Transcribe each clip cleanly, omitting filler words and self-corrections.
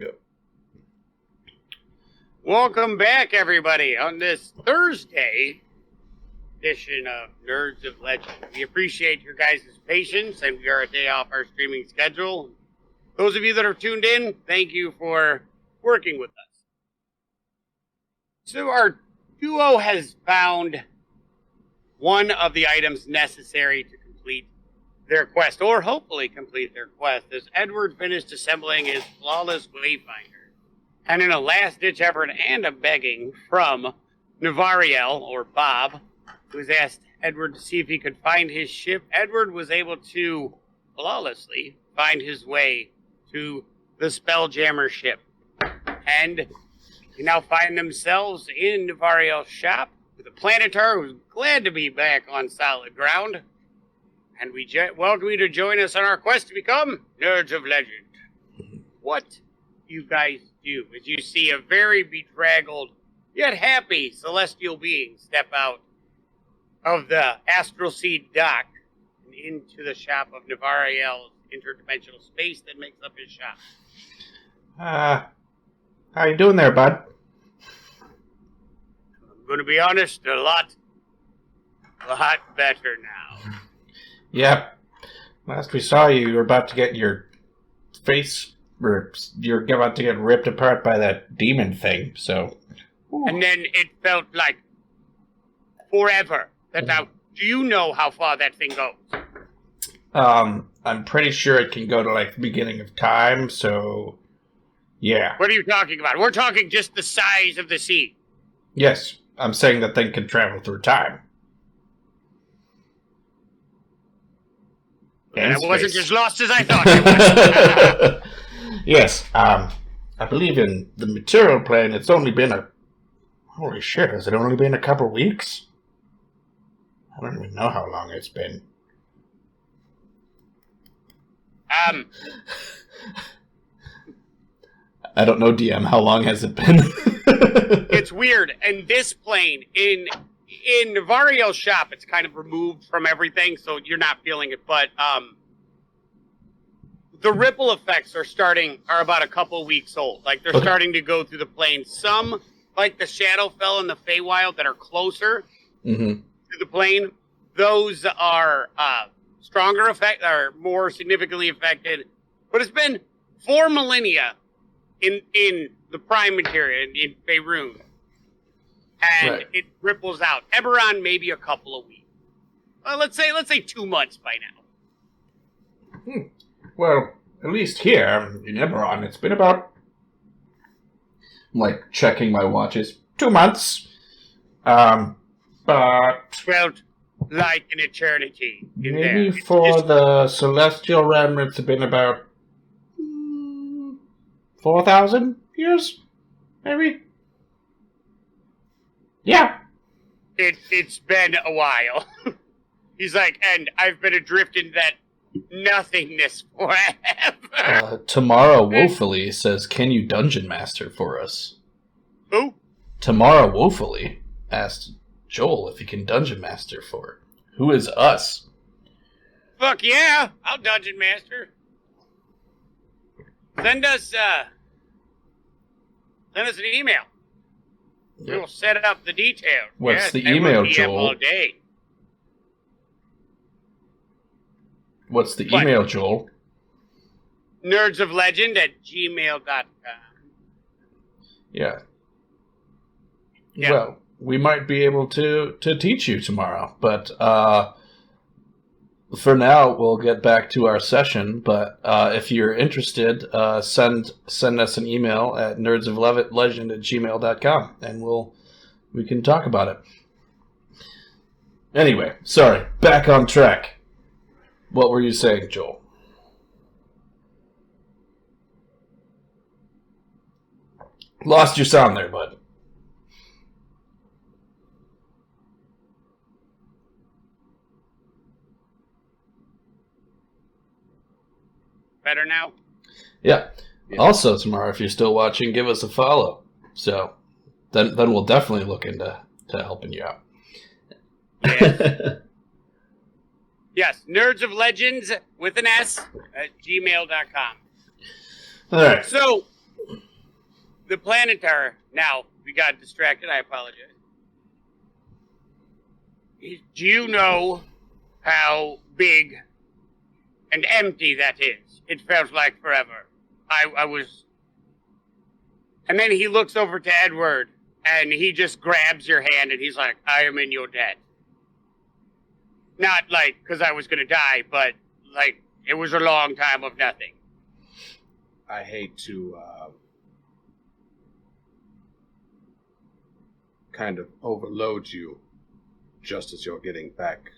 Yep. Welcome back, everybody, on this Thursday edition of Nerds of Legend. We appreciate your guys' patience, and we are a day off our streaming schedule. Those of you that are tuned in, thank you for working with us. So our duo has found one of the items necessary to complete their quest, or hopefully complete their quest, as Edward finished assembling his flawless wayfinder. And in a last-ditch effort and a begging from Navariel, or Bob, who has asked Edward to see if he could find his ship, Edward was able to flawlessly find his way to the Spelljammer ship. And they now find themselves in Navariel's shop with a Planetar who's glad to be back on solid ground. And we welcome you to join us on our quest to become Nerds of Legend. What you guys do as you see a very bedraggled yet happy celestial being step out of the Astral Seed dock and into the shop of Navariel's interdimensional space that makes up his shop. How you doing there, bud? I'm going to be honest, a lot better now. Yep. Last we saw you, you were about to get your face ripped. You're about to get ripped apart by that demon thing, so... Ooh. And then it felt like forever. Do you know how far that thing goes? I'm pretty sure it can go to, like, the beginning of time, so... Yeah. What are you talking about? We're talking just the size of the sea. Yes, I'm saying that thing can travel through time. And it wasn't as lost as I thought it was. Yes, I believe in the material plane it's only been holy shit, has it only been a couple weeks? I don't even know how long it's been. I don't know, DM, how long has it been? It's weird. And this plane, in Navariel's shop, it's kind of removed from everything, so you're not feeling it. But the ripple effects are about a couple weeks old. Like, they're starting to go through the plane. Some, like the Shadowfell and the Feywild, that are closer to the plane, those are stronger effect, are more significantly affected. But it's been 4 millennia in the prime material, in Faerun. And It ripples out. Eberron, maybe a couple of weeks. Let's say 2 months by now. Well, at least here in Eberron, it's been about, like, checking my watches, 2 months. But Felt like an eternity. Maybe for the Celestial Realm, it's been about 4,000 years, maybe. Yeah. It's been a while. He's like, and I've been adrift in that nothingness forever. Tamara Woefully says, can you Dungeon Master for us? Who? Tamara Woefully asked Joel if he can Dungeon Master for it. Who is us? Fuck yeah, I'll Dungeon Master. Send us an email. Yep. We'll set up the details. What's the email, Joel? All day. What's the email, Joel? nerdsoflegend@gmail.com. Yeah. Well, we might be able to teach you tomorrow, but for now, we'll get back to our session. But if you're interested, send us an email at nerdsoflegend@gmail.com, and we can talk about it. Anyway, sorry, back on track. What were you saying, Joel? Lost your sound there, bud. Better now? Yeah. Also, tomorrow, if you're still watching, give us a follow. So, then we'll definitely look into helping you out. Yes. Yes, Nerds of Legends with an S at gmail.com. All right. So, the Planetar. Now, we got distracted. I apologize. Do you know how big and empty that is? It felt like forever. I was... And then he looks over to Edward, and he just grabs your hand, and he's like, I am in your debt. Not like, because I was going to die, but like, it was a long time of nothing. I hate to kind of overload you just as you're getting back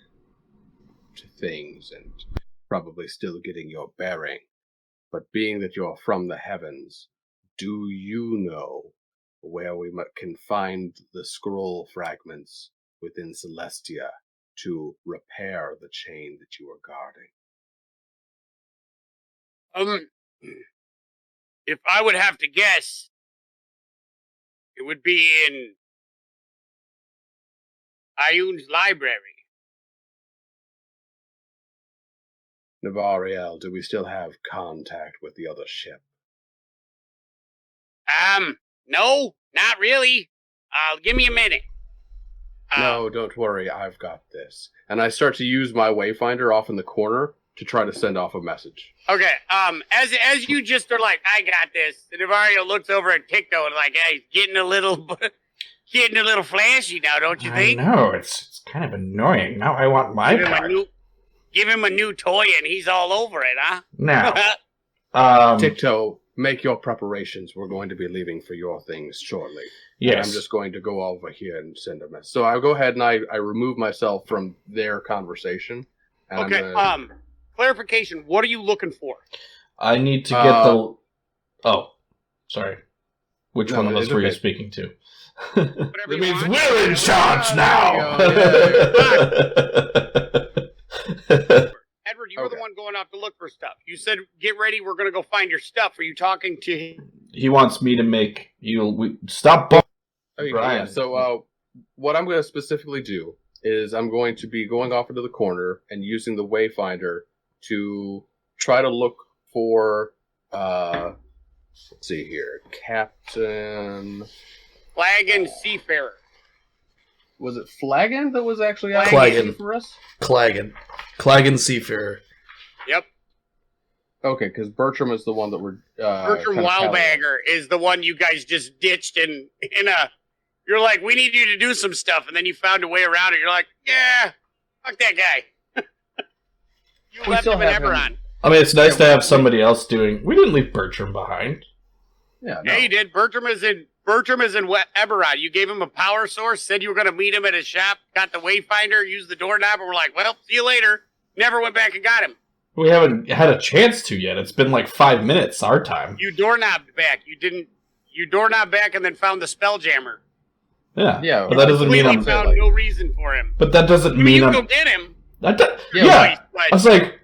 to things and probably still getting your bearing. But being that you're from the heavens, do you know where we can find the scroll fragments within Celestia to repair the chain that you are guarding? If I would have to guess, it would be in Ayun's library. Navariel, do we still have contact with the other ship? No, not really. Give me a minute. No, don't worry, I've got this. And I start to use my wayfinder off in the corner to try to send off a message. Okay, as you just are like, I got this, and Navario looks over at Ticto and like, hey, he's getting a little flashy now, don't you think? I know, it's kind of annoying. Now I want my part. Give him a new toy and he's all over it, huh? Now, Ticto, make your preparations. We're going to be leaving for your things shortly. yes. And I'm just going to go over here and send a message. So I'll go ahead and I remove myself from their conversation. And Okay, clarification, what are you looking for? I need to get the... Oh, sorry. Which one of us were you okay. speaking to? Whatever That you means want. we're in charge now! Edward, you were the one going out to look for stuff. You said, get ready, we're going to go find your stuff. Are you talking to him? He wants me to make you... Stop... Okay, Brian. yeah, so what I'm going to specifically do is I'm going to be going off into the corner and using the wayfinder to try to look for, let's see here, Captain... Flagon Seafarer. Was it Flagon that was actually out Flagon. for us? Claggin Seafarer. Yep. Okay, because Bertram is the one that we're... Bertram Wildbagger is the one you guys just ditched in a... You're like, we need you to do some stuff, and then you found a way around it. You're like, yeah, fuck that guy. You We left still him in have him. Eberron. I mean, it's nice to have somebody else doing... We didn't leave Bertram behind. Yeah, no. Yeah, you did. Bertram is in Eberron. You gave him a power source, said you were going to meet him at his shop, got the wayfinder, used the doorknob, and we're like, well, see you later. Never went back and got him. We haven't had a chance to yet. It's been like 5 minutes, our time. You doorknobbed back. You doorknobbed back and then found the Spelljammer. Yeah. Yeah, But that doesn't mean Completely I'm... found no reason for him. But that doesn't I mean, mean you I'm... go get him. Yeah. But I was like...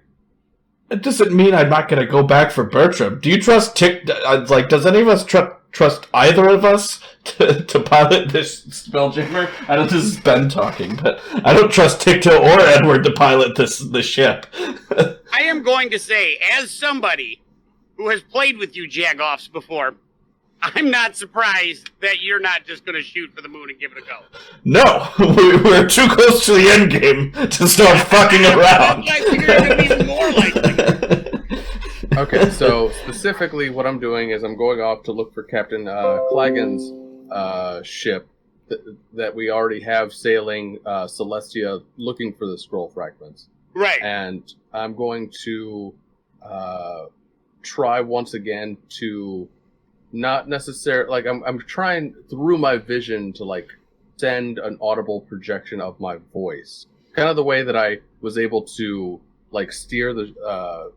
It doesn't mean I'm not going to go back for Bertram. Do you trust does any of us trust either of us to pilot this Spelljammer? I know this is Ben talking, but I don't trust Ticto or Edward to pilot the ship. I am going to say, as somebody who has played with you Jagoffs before, I'm not surprised that you're not just going to shoot for the moon and give it a go. No, we're too close to the end game to start fucking around. I figured it would be even more likely. Okay, so specifically what I'm doing is I'm going off to look for Captain Clagan's ship that we already have sailing Celestia looking for the scroll fragments. Right. And I'm going to try once again to not necessarily... Like, I'm trying through my vision to, like, send an audible projection of my voice. Kind of the way that I was able to, like, steer the...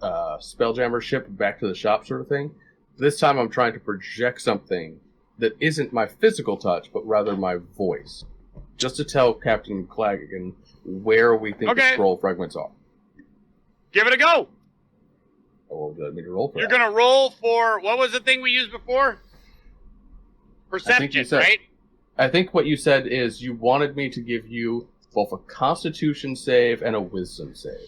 Spelljammer ship back to the shop sort of thing. This time I'm trying to project something that isn't my physical touch, but rather my voice. Just to tell Captain Clagan where we think the scroll fragments are. Give it a go. Oh, let me roll for You're that. going to roll for, what was the thing we used before? Perception, right? I think what you said is you wanted me to give you both a Constitution save and a Wisdom save.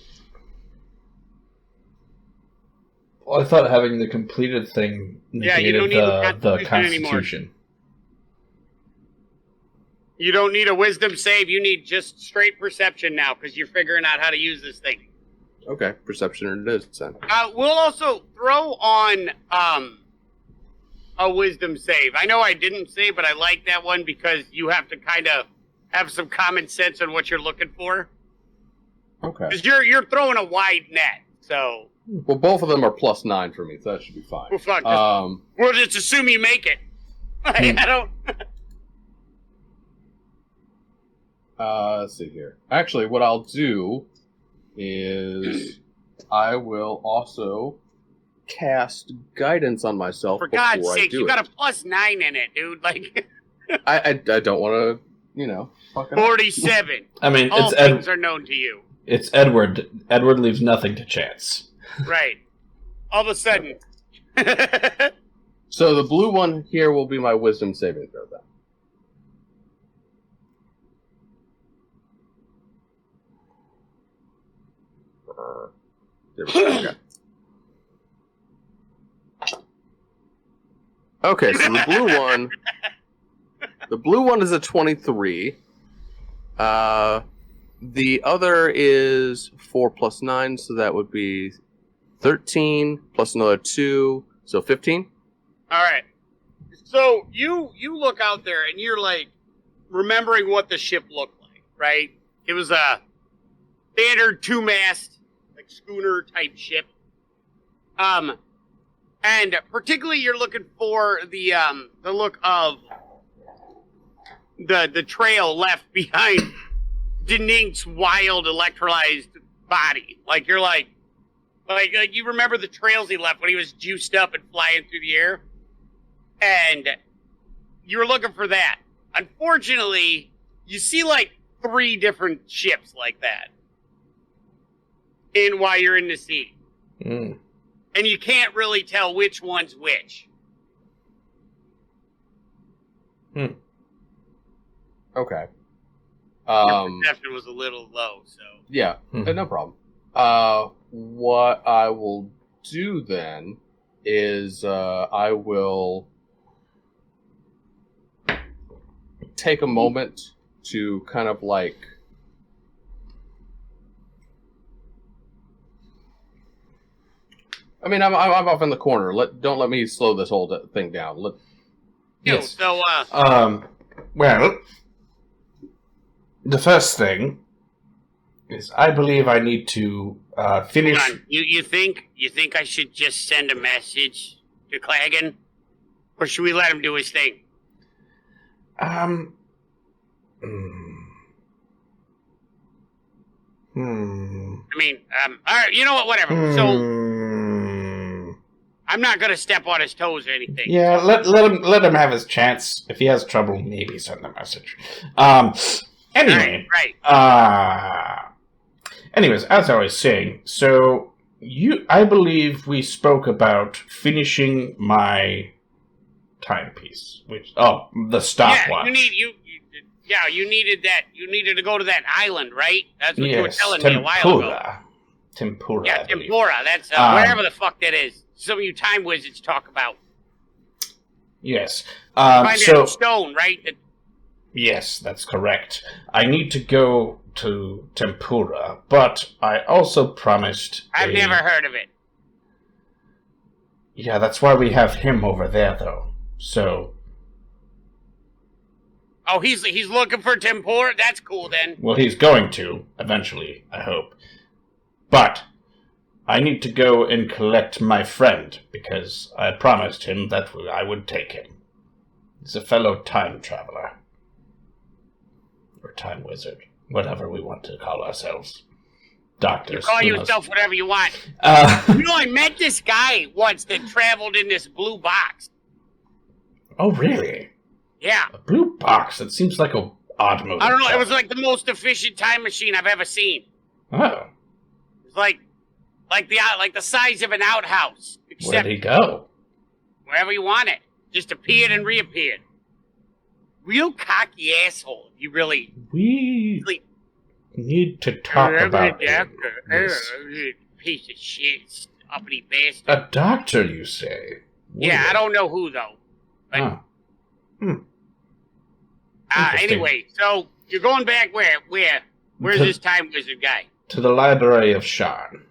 I thought having the completed thing Yeah, you negated don't need the Constitution Constitution. You don't need a wisdom save. You need just straight perception now because you're figuring out how to use this thing. Okay, perception it is then. We'll also throw on a wisdom save. I know I didn't say, but I like that one because you have to kind of have some common sense on what you're looking for. Okay. Because you're throwing a wide net, so. Well, both of them are +9 for me, so that should be fine. Well, fuck. We'll just assume you make it. I don't. Let's see here. Actually, what I'll do is I will also cast guidance on myself. For God's before sake, I do you it. got a +9 in it, dude. Like. I don't want to, fucking 47. I mean, All it's things are known to you. It's Edward. Edward leaves nothing to chance. Right. All of a sudden. So the blue one here will be my wisdom saving throw then. There we go. Okay, so the blue one is a 23. The other is 4 plus 9, so that would be 13 plus another 2, so 15. All right. So you look out there and you're like remembering what the ship looked like, right? It was a standard 2-mast, like schooner type ship. And particularly you're looking for the look of the trail left behind Denink's wild electrolyzed body. Like you're like you remember the trails he left when he was juiced up and flying through the air? And you were looking for that. Unfortunately, you see like 3 different ships like that while you're in the sea. Mm. And you can't really tell which one's which. Okay. Your perception was a little low, so. Yeah, no problem. What I will do then is I will take a moment to kind of like I'm off in the corner. Don't let me slow this whole thing down. Yes. So, Well, the first thing is I believe I need to finish. hold on. You think I should just send a message to Clagan? Or should we let him do his thing? I mean, all right, you know what, whatever. So, I'm not going to step on his toes or anything. Yeah, let him have his chance. If he has trouble, maybe send a message. Anyway. Right. Anyways, as I was saying, so I believe we spoke about finishing my timepiece, the stopwatch. You needed that. You needed to go to that island, right? That's what you were telling Tempura. me a while ago. Tempura. Yeah, I believe. Tempura. That's wherever the fuck that is. Some of you time wizards talk about. Yes. Find that stone, right? Yes, that's correct. I need to go to Tempura, but I also promised. I've never heard of it. Yeah, that's why we have him over there, though. So. Oh, he's looking for Tempura? That's cool, then. Well, he's going to, eventually, I hope. But I need to go and collect my friend, because I promised him that I would take him. He's a fellow time traveler. Or time wizard. Whatever we want to call ourselves. Doctors. You call yourself whatever you want. I met this guy once that traveled in this blue box. Oh, really? Yeah. A blue box? That seems like a odd movie. I don't know. It was like the most efficient time machine I've ever seen. Oh. It's like the size of an outhouse. Where'd he go? Wherever you want it. Just appeared and reappeared. Real cocky asshole. You really. We need to talk about this. Piece of shit. uppity bastard. A doctor, you say? Yeah, Weird. I don't know who, though. But, Oh. Interesting. anyway, so you're going back where? Where's To- this time wizard guy? To the Library of Sharn.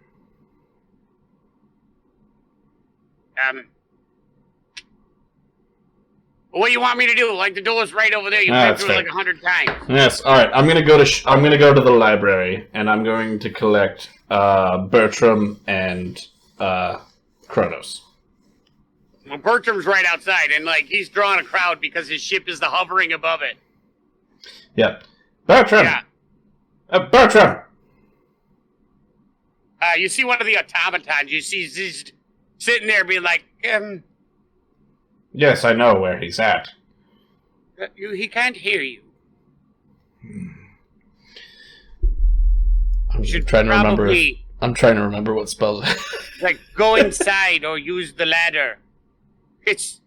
What do you want me to do? Like, the door's right over there. You've Ah, been that's through it fair. like 100 times. Yes. All right. I'm gonna go to the library, and I'm going to collect Bertram and Kronos. Well, Bertram's right outside, and, like, he's drawing a crowd because his ship is hovering above it. Yep. Bertram. Yeah. Bertram. You see one of the automatons. You see he's sitting there being like, Yes, I know where he's at. he can't hear you. I'm Should trying to remember. probably, I'm trying to remember what spells. like, go inside or use the ladder. It's...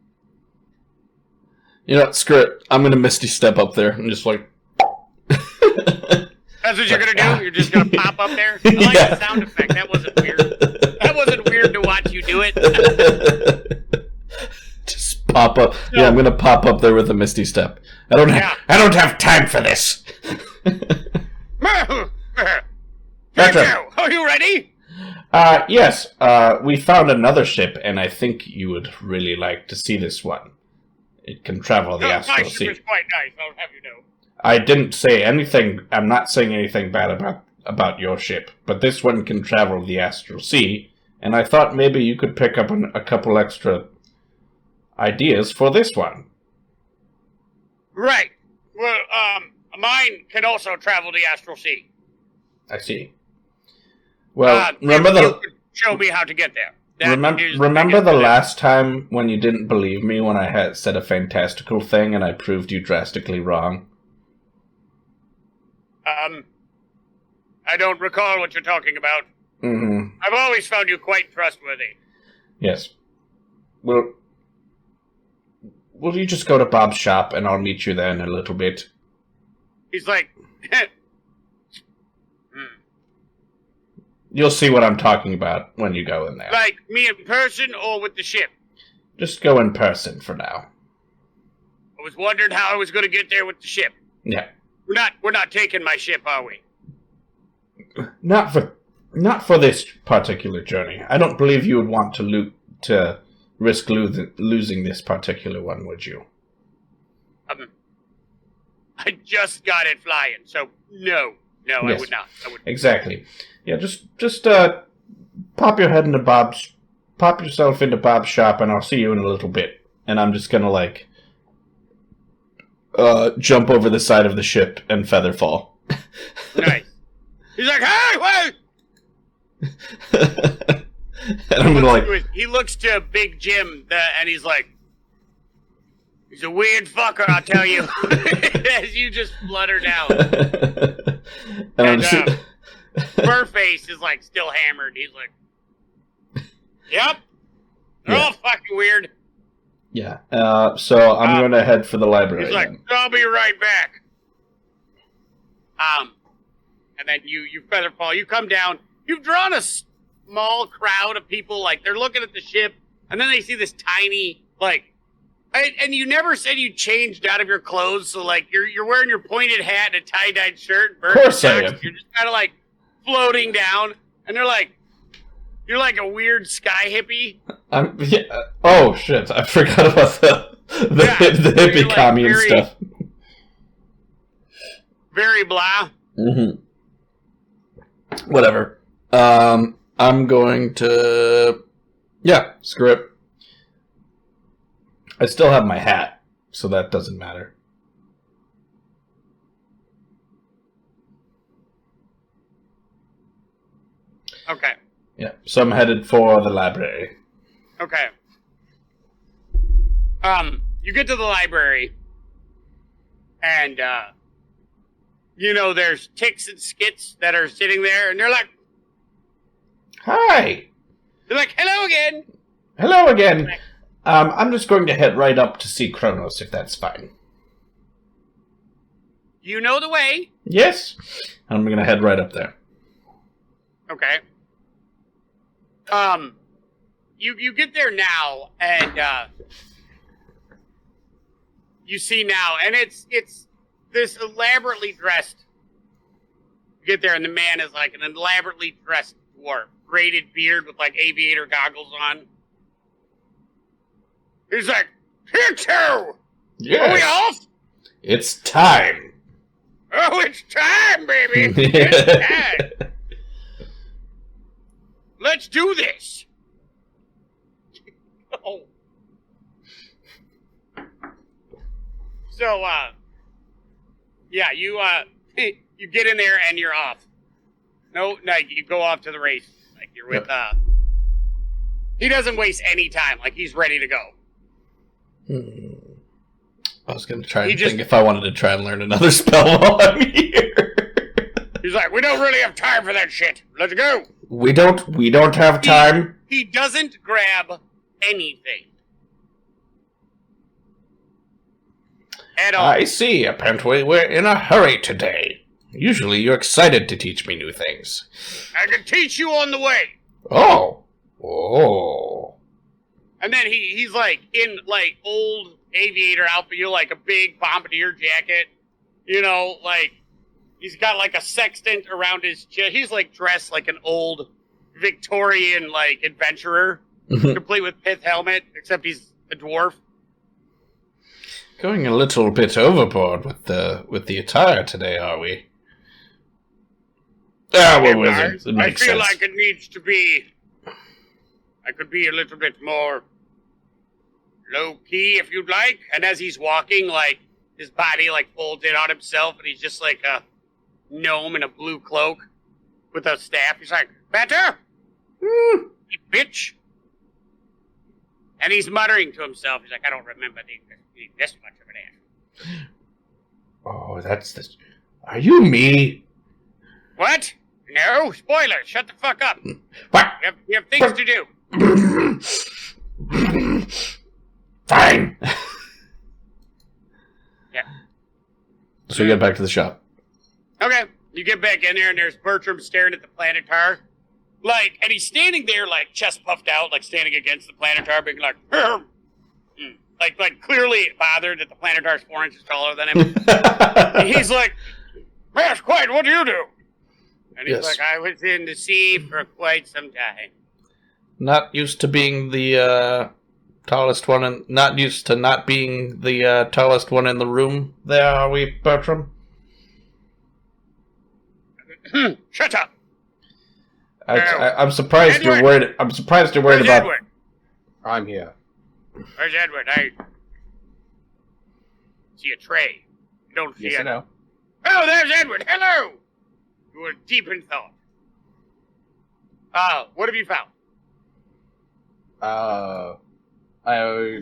You know, screw it. I'm gonna Misty Step up there and just like. That's what you're gonna do? You're just gonna pop up there? I like Yeah. the sound effect. That wasn't weird. That wasn't weird to watch you do it. Just pop up. Yeah, I'm gonna pop up there with a Misty Step. I don't have time for this. Bertram, are you ready? Yes. We found another ship, and I think you would really like to see this one. It can travel the My astral ship sea. is quite nice, I'll have you know. I didn't say anything. I'm not saying anything bad about your ship, but this one can travel the astral sea, and I thought maybe you could pick up a couple extra ideas for this one. Right. Well, mine can also travel the astral sea. I see. Well, remember you the could show me how to get there. That is remember the biggest- last time when you didn't believe me when I had said a fantastical thing and I proved you drastically wrong? I don't recall what you're talking about. Mm-hmm. I've always found you quite trustworthy. Yes. Well, will you just go to Bob's shop and I'll meet you there in a little bit? He's like, You'll see what I'm talking about when you go in there. like me in person or with the ship. Just go in person for now. I was wondering how I was going to get there with the ship. Yeah. We're not taking my ship, are we? Not for this particular journey. I don't believe you would want to risk losing this particular one, would you? I just got it flying, so no, Yes. I would not. Exactly. Yeah, just pop yourself into Bob's shop, and I'll see you in a little bit. And I'm just gonna like jump over the side of the ship and feather fall. Nice. He's like, hey, wait! And I'm gonna like, He looks to Big Jim, and he's like, he's a weird fucker, I'll tell you. As you just flutter down. and I'm And, just, Furface is like still hammered. He's like, yep. They're all fucking weird. yeah. So I'm gonna head for the library. He's like, then. I'll be right back. And then you feather fall. You come down. You've drawn a small crowd of people. Like, they're looking at the ship, and then they see this tiny, like, and you never said you changed out of your clothes. So, like, you're wearing your pointed hat and a tie-dyed shirt. Of course I am. You're just kind of, like, floating down. And they're like, you're like a weird sky hippie. Yeah. Oh shit! I forgot about the hippie you're, like, commune very- stuff. Very blah. Mm-hmm. Whatever. I'm going to. Yeah, screw it. I still have my hat, so that doesn't matter. Okay. Yeah, so I'm headed for the library. Okay. You get to the library, and, there's ticks and skits that are sitting there, and they're like, Hi! hello again! Hello again! I'm just going to head right up to see Kronos, if that's fine. You know the way? Yes? I'm gonna head right up there. Okay. you get there now, and you see now, and it's this elaborately dressed. You get there, and the man is like an elaborately dressed dwarf, braided beard with like aviator goggles on. He's like, "Here, two! Yes. Are we off? It's time. Oh, it's time, baby! It's time! Let's do this!" Oh. So, yeah, you get in there and you're off. No, you go off to the race. Like, you're with, he doesn't waste any time. Like, he's ready to go. I was going to try and think if I wanted to try and learn another spell while I'm here. He's like, "We don't really have time for that shit. Let's go." We don't have time. He doesn't grab anything. At all. I see. Apparently we're in a hurry today. Usually you're excited to teach me new things. I can teach you on the way. Oh. And then he's like in like old aviator outfit, like a big bombardier jacket, like he's got like a sextant around his chest. He's like dressed like an old Victorian like adventurer, complete with pith helmet, except he's a dwarf. Going a little bit overboard with the attire today, are we? What was it? I feel like it needs to be. I could be a little bit more low key if you'd like. And as he's walking, like his body like folds in on himself, and he's just like a gnome in a blue cloak with a staff. He's like, "Better, you bitch." And he's muttering to himself. He's like, "I don't remember being this much of an ass." Oh, that's this. Are you me? What? No, spoiler. Shut the fuck up. What? You have things to do. Fine. Yeah. So we get back to the shop. Okay. You get back in there, and there's Bertram staring at the planetar. Like, and he's standing there, like, chest puffed out, like, standing against the planetar, being like, like clearly bothered that the planetar's 4 inches taller than him. And he's like, "Yes, quite, what do you do?" And he's like, "I was in the sea for quite some time." Not used to being the tallest one, and not used to not being the tallest one in the room. There, are we, Bertram? Shut up. I'm surprised Edward! you're worried. I'm surprised you're worried Where's about. Edward? I'm here. Where's Edward? I see a tray. You don't see Yes, I it. know. Oh, there's Edward. Hello. You were deep in thought. What have you found? I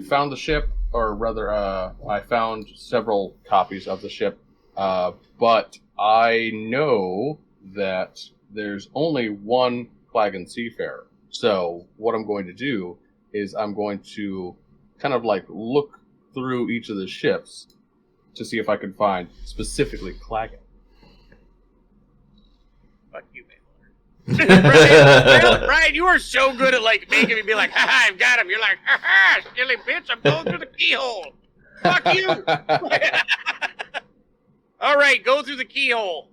found the ship, or rather, I found several copies of the ship, but I know that there's only one Clagon Seafarer. So what I'm going to do is I'm going to kind of like look through each of the ships to see if I can find specifically Clagon. Fuck you, Baylor. Brian, you are so good at like making me be like, "Ha, I've got him." You're like, "Ha ha, silly bitch, I'm going through the keyhole." Fuck you. All right, go through the keyhole.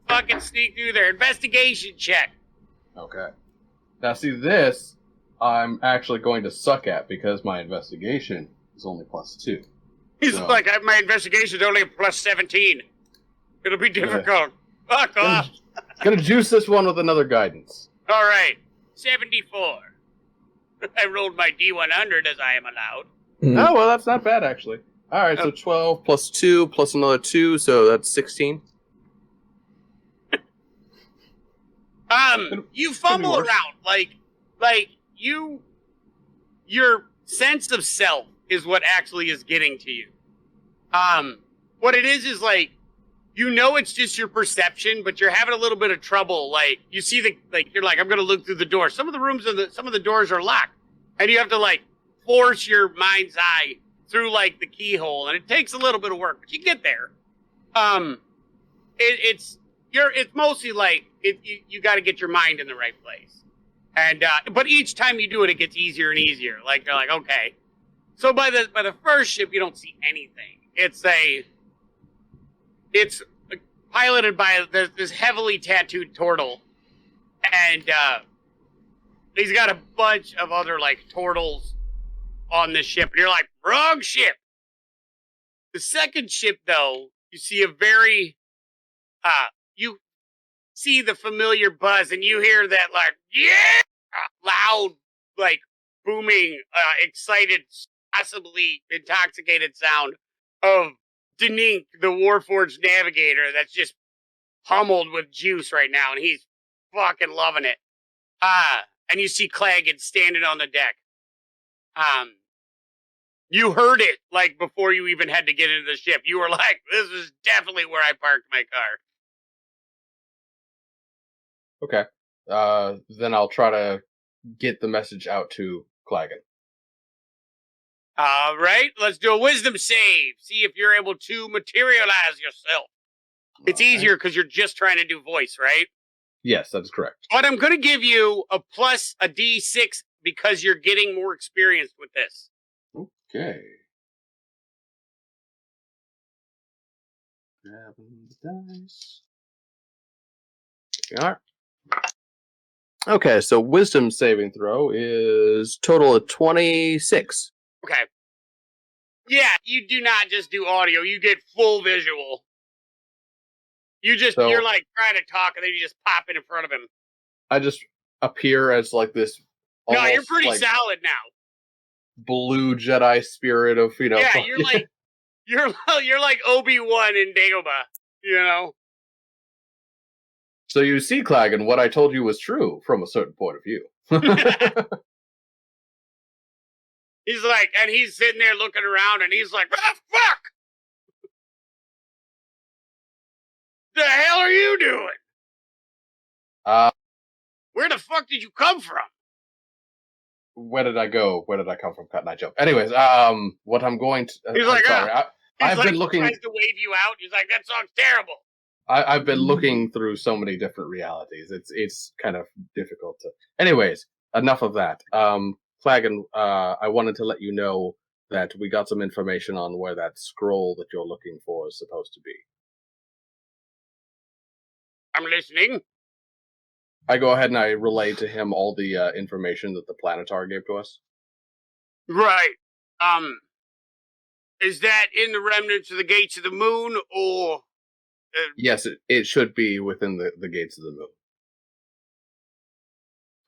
Fucking sneak through there. Investigation check. Okay. Now see, this I'm actually going to suck at because my investigation is only +2. He's like, my investigation's only a +17. It'll be difficult. Fuck off. Gonna juice this one with another guidance. All right, 74. I rolled my D100 as I am allowed. Oh, well, that's not bad, actually. All right, so 12 +2 plus another 2, so that's 16. You fumble around, like your sense of self is what actually is getting to you. What it is like, it's just your perception, but you're having a little bit of trouble. Like, you see you're like, I'm going to look through the door. Some of the rooms some of the doors are locked, and you have to like force your mind's eye through like the keyhole, and it takes a little bit of work, but you get there. It's mostly like you got to get your mind in the right place. And but each time you do it, it gets easier and easier. Like they're like, okay. So by the first ship, you don't see anything. It's piloted by this heavily tattooed turtle, and he's got a bunch of other like turtles on this ship. And you're like, wrong ship. The second ship, though, you see a very you see the familiar buzz, and you hear that like, yeah, loud, like booming, excited, possibly intoxicated sound of Denink, the Warforged navigator, that's just pummeled with juice right now, and he's fucking loving it. And you see Claggett standing on the deck. You heard it like before you even had to get into the ship. You were like, "This is definitely where I parked my car." Okay. Then I'll try to get the message out to Claggett. All right, let's do a wisdom save. See if you're able to materialize yourself. It's easier because you're just trying to do voice, right? Yes, that is correct. But I'm going to give you a plus a D6 because you're getting more experience with this. Okay. Grabbing the dice. Here we are. Okay, so wisdom saving throw is total of 26. Okay. Yeah, you do not just do audio. You get full visual. You're like trying to talk and then you just pop in front of him. I just appear as like this. No, you're pretty like solid now. Blue Jedi spirit of, Yeah, you're like you're like Obi-Wan in Dagobah, you know. So you see, Claggett, what I told you was true from a certain point of view. He's like, and he's sitting there looking around, and he's like, "Ah, fuck! The hell are you doing? Where the fuck did you come from? Where did I go? Where did I come from? Cut that joke. Anyways, what I'm going to... He's like, sorry. I've been looking... He tries to wave you out. He's like, that song's terrible. I've been looking through so many different realities. It's kind of difficult to... Anyways, enough of that. Flagon, I wanted to let you know that we got some information on where that scroll that you're looking for is supposed to be. I'm listening. I go ahead and I relay to him all the information that the Planetar gave to us. Right. Is that in the remnants of the Gates of the Moon, or... Yes, it should be within the Gates of the Moon.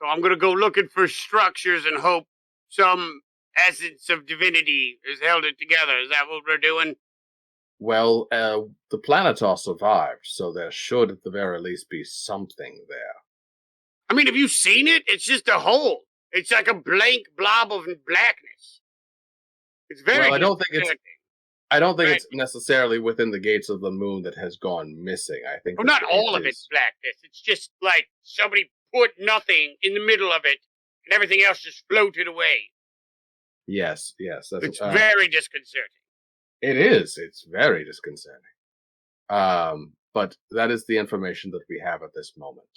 So I'm going to go looking for structures and hope some essence of divinity has held it together. Is that what we're doing? Well, the Planetar survived, so there should at the very least be something there. I mean, have you seen it? It's just a hole. It's like a blank blob of blackness. It's very. Well, I don't think it's necessarily within the Gates of the Moon that has gone missing. I think. Well, not all of it's blackness. It's just like somebody put nothing in the middle of it, and everything else just floated away. Yes. It's very disconcerting. It is. It's very disconcerting. But that is the information that we have at this moment.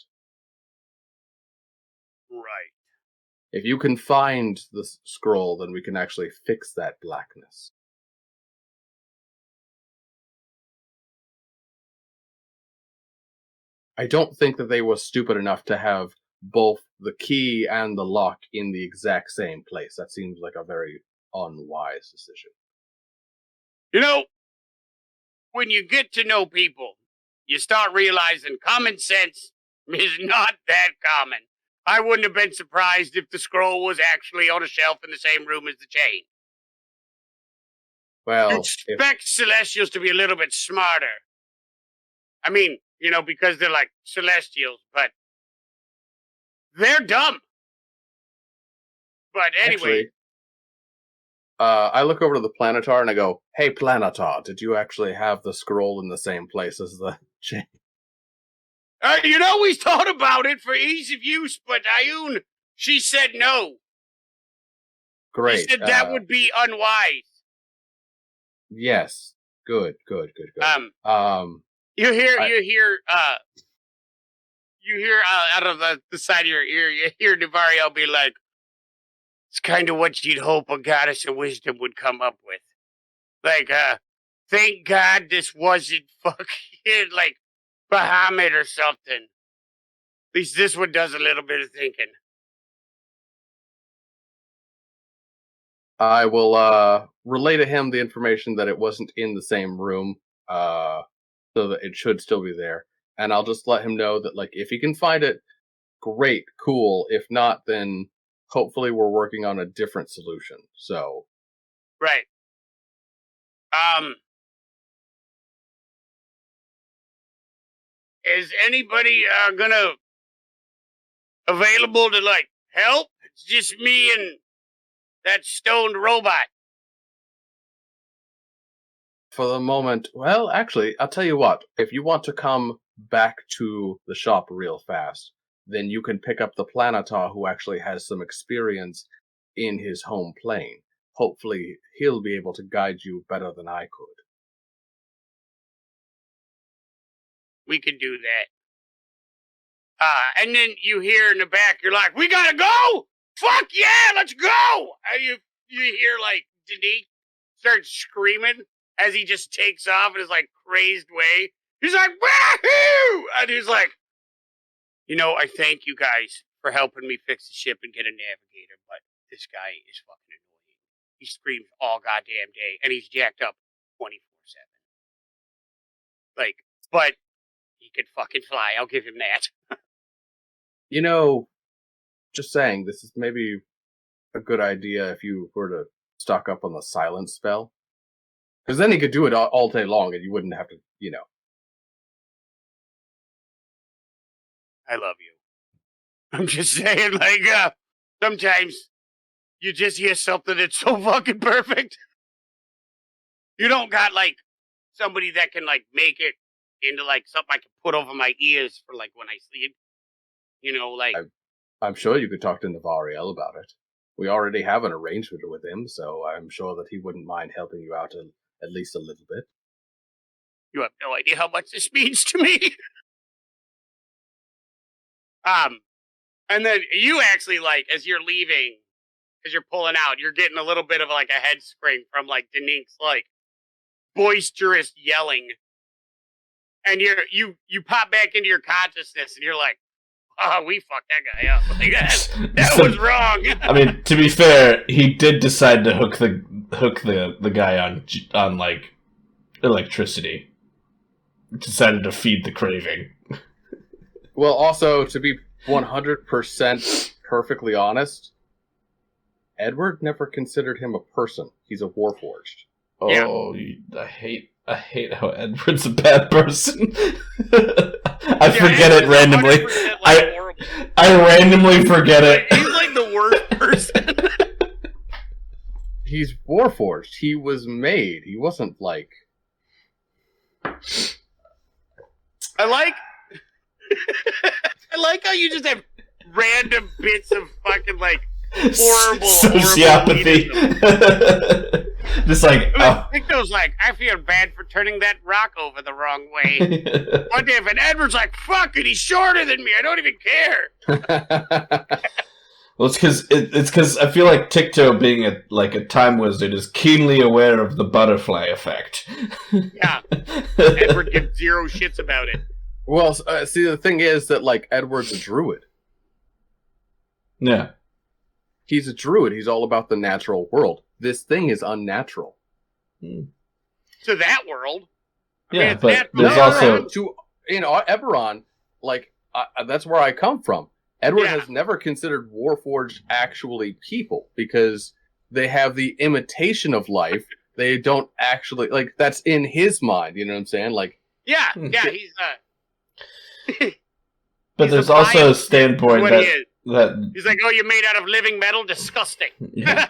Right. If you can find the scroll, then we can actually fix that blackness. I don't think that they were stupid enough to have both the key and the lock in the exact same place. That seems like a very unwise decision. You know, when you get to know people, you start realizing common sense is not that common. I wouldn't have been surprised if the scroll was actually on a shelf in the same room as the chain. Well, you expect Celestials to be a little bit smarter. I mean, you know, because they're like Celestials, but they're dumb. But anyway. Actually, I look over to the Planetar and I go, "Hey, Planetar, did you actually have the scroll in the same place as the chain?" You know, we thought about it for ease of use, but Ayun, she said no. Great. She said that would be unwise. Yes. Good. You you hear out of the side of your ear, you hear Nevario be like, it's kind of what you'd hope a goddess of wisdom would come up with. Like, thank God this wasn't fucking, like, Bahamut or something. At least this one does a little bit of thinking. I will relay to him the information that it wasn't in the same room, so that it should still be there. And I'll just let him know that, like, if he can find it, great, cool. If not, then hopefully we're working on a different solution. So, Right. Is anybody gonna available to like help? It's just me and that stoned robot. for the moment, well, actually, I'll tell you what. If you want to come back to the shop real fast, then you can pick up the Planetar who actually has some experience in his home plane. Hopefully, he'll be able to guide you better than I could. We can do that. And then you hear in the back, you're like, we gotta go! Fuck yeah, let's go! And you hear like Danique start screaming as he just takes off in his like crazed way. He's like, wahoo! And he's like, I thank you guys for helping me fix the ship and get a navigator, but this guy is fucking annoying. He screams all goddamn day, and he's jacked up 24/7. Like, but he could fucking fly. I'll give him that. Just saying, this is maybe a good idea if you were to stock up on the silence spell. Because then he could do it all day long, and you wouldn't have to, I love you. I'm just saying, like, sometimes you just hear something that's so fucking perfect. You don't got, like, somebody that can, like, make it into, like, something I can put over my ears for, like, when I sleep. Like... I'm sure you could talk to Navariel about it. We already have an arrangement with him, so I'm sure that he wouldn't mind helping you out at least a little bit. You have no idea how much this means to me. And then you actually, like, as you're leaving, as you're pulling out, you're getting a little bit of, like, a head spring from, like, Danique's, like, boisterous yelling. And you pop back into your consciousness, and you're like, oh, we fucked that guy up. Like, that was wrong. I mean, to be fair, he did decide to hook the guy on like electricity. Decided to feed the craving. Well, also, to be 100% perfectly honest, Edward never considered him a person. He's a warforged. Oh, yeah. I hate how Edward's a bad person. I forget it randomly. I randomly forget it. He's like the worst person. He's warforged. He was made. He wasn't like... I like how you just have random bits of fucking, like, horrible sociopathy. Just like, Victor's like, I feel bad for turning that rock over the wrong way. What if? And Edward's like, fuck it, he's shorter than me. I don't even care. Well, it's because I feel like Ticto, being a time wizard, is keenly aware of the butterfly effect. Yeah, Edward gives zero shits about it. Well, see, the thing is that, like, Edward's a druid. Yeah. He's a druid. He's all about the natural world. This thing is unnatural. To that world. Yeah, but there's also... To, Eberron, like, that's where I come from. Edward has never considered Warforged actually people, because they have the imitation of life. They don't actually... Like, that's in his mind, you know what I'm saying? Like... Yeah, he's... But there's also a standpoint that he's like, oh, you're made out of living metal? Disgusting. Yeah.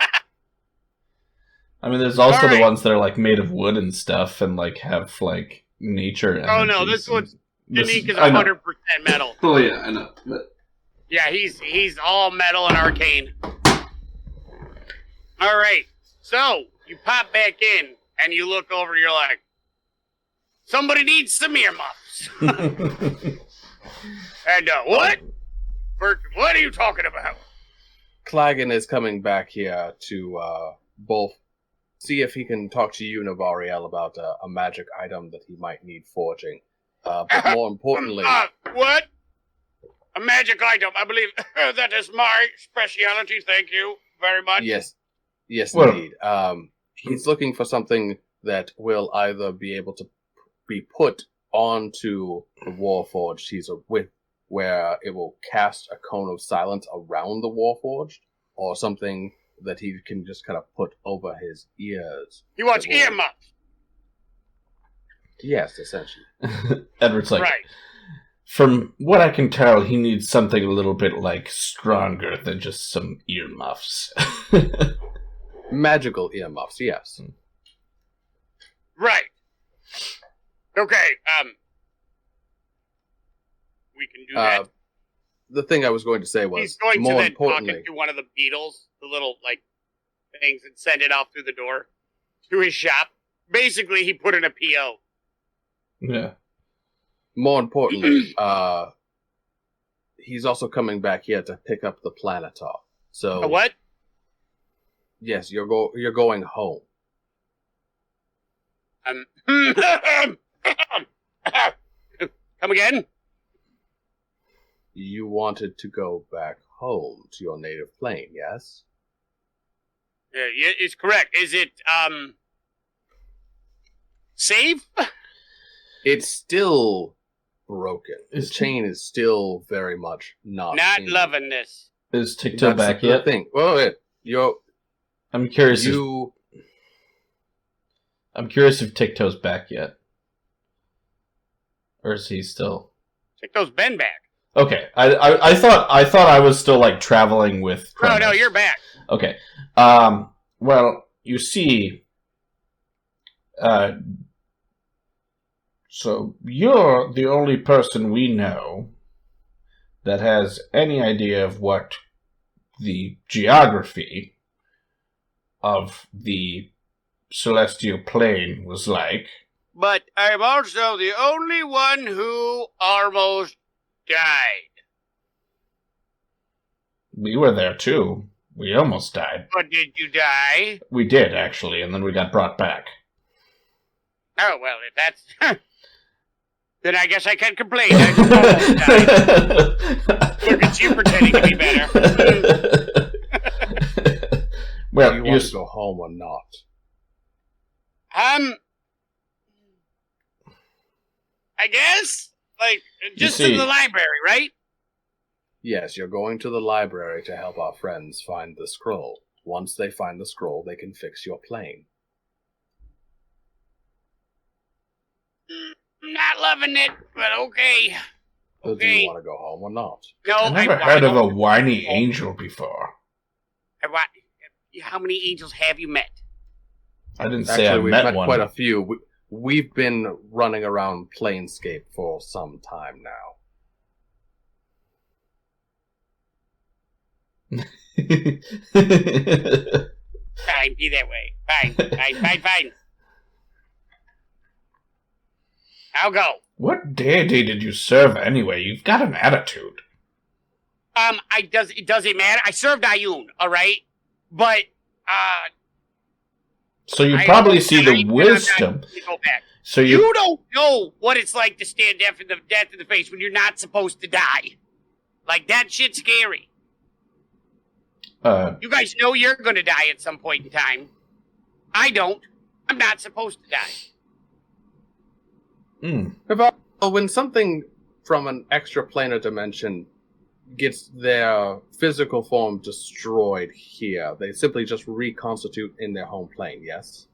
I mean, there's also the ones that are, like, made of wood and stuff and, like, have, like, nature. Oh, no, this one's... Danique is 100% metal. Oh, yeah, I know. But... Yeah, he's all metal and arcane. All right, so you pop back in and you look over and you're like, somebody needs some earmuffs. And, what? Bert, what are you talking about? Clagan is coming back here to both see if he can talk to you, Navariel, about a magic item that he might need forging. But more importantly... what? A magic item. I believe that is my specialty. Thank you very much. Yes, Well- indeed. He's looking for something that will either be able to be put onto the Warforged he's with, where it will cast a cone of silence around the Warforged, or something that he can just kind of put over his ears. He wants That will- earmuffs. Yes, essentially. Edward's like, Right. from what I can tell, he needs something a little bit, like, stronger than just some earmuffs. Magical earmuffs, yes. Right. Okay, we can do that. The thing I was going to say was, He's going to more then talk importantly, it to one of the beetles, the little, like, things, and send it out through the door to his shop. Basically, he put in a PO. Yeah. more importantly, he's also coming back here to pick up the Planetar. So A what? Yes, you're going home. Come again? You wanted to go back home to your native plane, yes? Yeah, it's correct. Is it, safe? It's still broken. The Is- chain is still very much not in- loving this. Is Ticto That's back the yet? thing. Well, I'm curious. I'm curious if Ticto's back yet, or is he still? Ticto's been back. Okay, I thought I was still like traveling with. No, Kronos. you're back. Okay. Well, you see, so you're the only person we know that has any idea of what the geography of the celestial plane was like. But I'm also the only one who almost died. We were there too. We almost died. But did you die? We did, actually, and then we got brought back. Oh, well, if that's... then I guess I can't complain. I almost died. Look at you pretending to be better. Well, Well, you you want to go home or not? I guess? Like, just see- to the library, right? Yes, you're going to the library to help our friends find the scroll. Once they find the scroll, they can fix your plane. I'm not loving it, but okay. So do Okay. you want to go home or not? No, I never wanna heard of go- a whiny angel before. I want... How many angels have you met? I didn't say I Actually, we've met met one. quite a few. We've been running around Planescape for some time now. Fine, be that way. Fine. I'll go. What deity did you serve anyway? You've got an attitude. It doesn't matter. I served Ayun, alright? But, So you I probably don't- see I- the I'm not wisdom. gonna go back. So You don't know what it's like to stand death in the face when you're not supposed to die. Like, that shit's scary. You guys know you're gonna die at some point in time. I don't. I'm not supposed to die. When something from an extraplanar dimension gets their physical form destroyed here, they simply just reconstitute in their home plane, yes?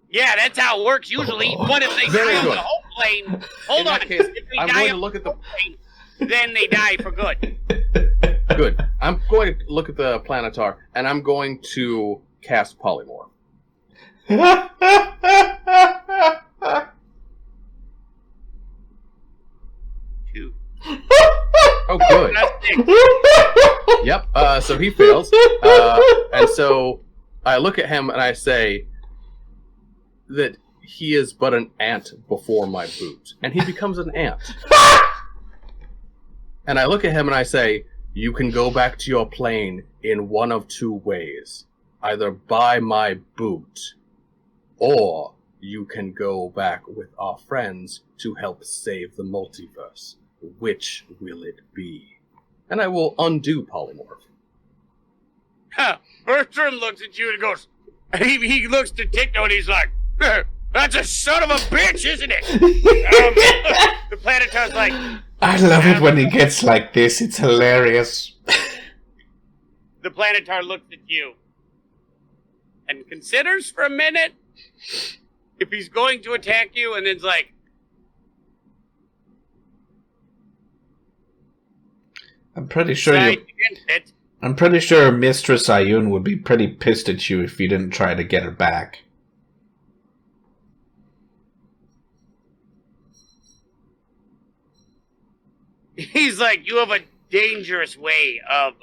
Yeah, that's how it works usually. Oh. But if they Very die on good. the home plane, In hold on. that case, If they I'm die going to on look at the... plane, then they die for good. Good. I'm going to look at the Planetar, and I'm going to cast Polymorph. Two. Oh, good. That's six. Yep, so he fails. And so I look at him and I say that he is but an ant before my boot. And he becomes an ant. And I look at him and I say, you can go back to your plane in one of two ways. Either by my boot, or you can go back with our friends to help save the multiverse. Which will it be? And I will undo polymorph. Huh. Bertram looks at you and goes, he looks to Ticto and he's like, that's a son of a bitch, isn't it? The Planetar's like, I love it when he gets like this. It's hilarious. the Planetar looks at you and considers for a minute if he's going to attack you, and then's like, I'm pretty sure "Decide against it." I'm pretty sure Mistress Ayun would be pretty pissed at you if you didn't try to get her back. He's like, you have a dangerous way of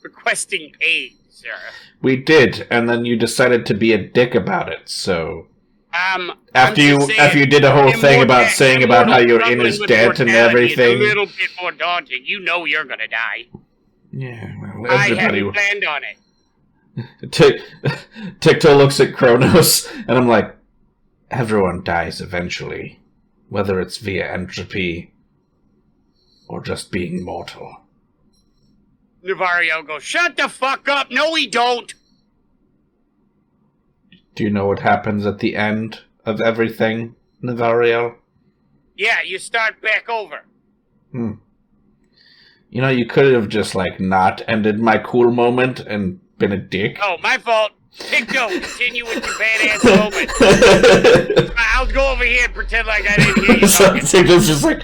requesting aid, sir. We did, and then you decided to be a dick about it, so... After you did a whole thing about saying about how your inner's dead and everything... It's a little bit more daunting. You know you're gonna die. Yeah, well, I everybody... hadn't planned on it. Ticto looks at Kronos, and I'm like, everyone dies eventually. Whether it's via entropy, or just being mortal. Navario goes, shut the fuck up! No, we don't! Do you know what happens at the end of everything, Navario? Yeah, you start back over. You know, you could have just, like, not ended my cool moment and been a dick. Oh, my fault. Ticto, continue with your badass moment. I'll go over here and pretend like I didn't hear you talking. Ticto's just like...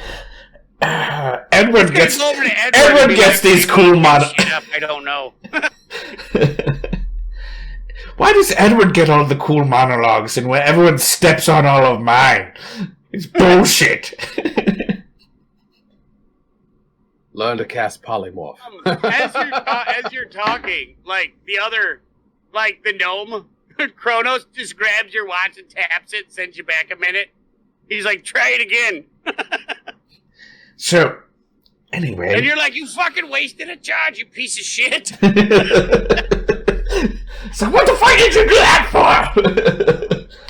Edward gets Edward gets these cool monologues. I don't know. Why does Edward get all the cool monologues and when everyone steps on all of mine? It's bullshit. Learn to cast polymorph. As you're talking, like the gnome, Kronos just grabs your watch and taps it, sends you back a minute. He's like, try it again. So, anyway... And you're like, you fucking wasted a charge, you piece of shit! So what the fuck did you do that for?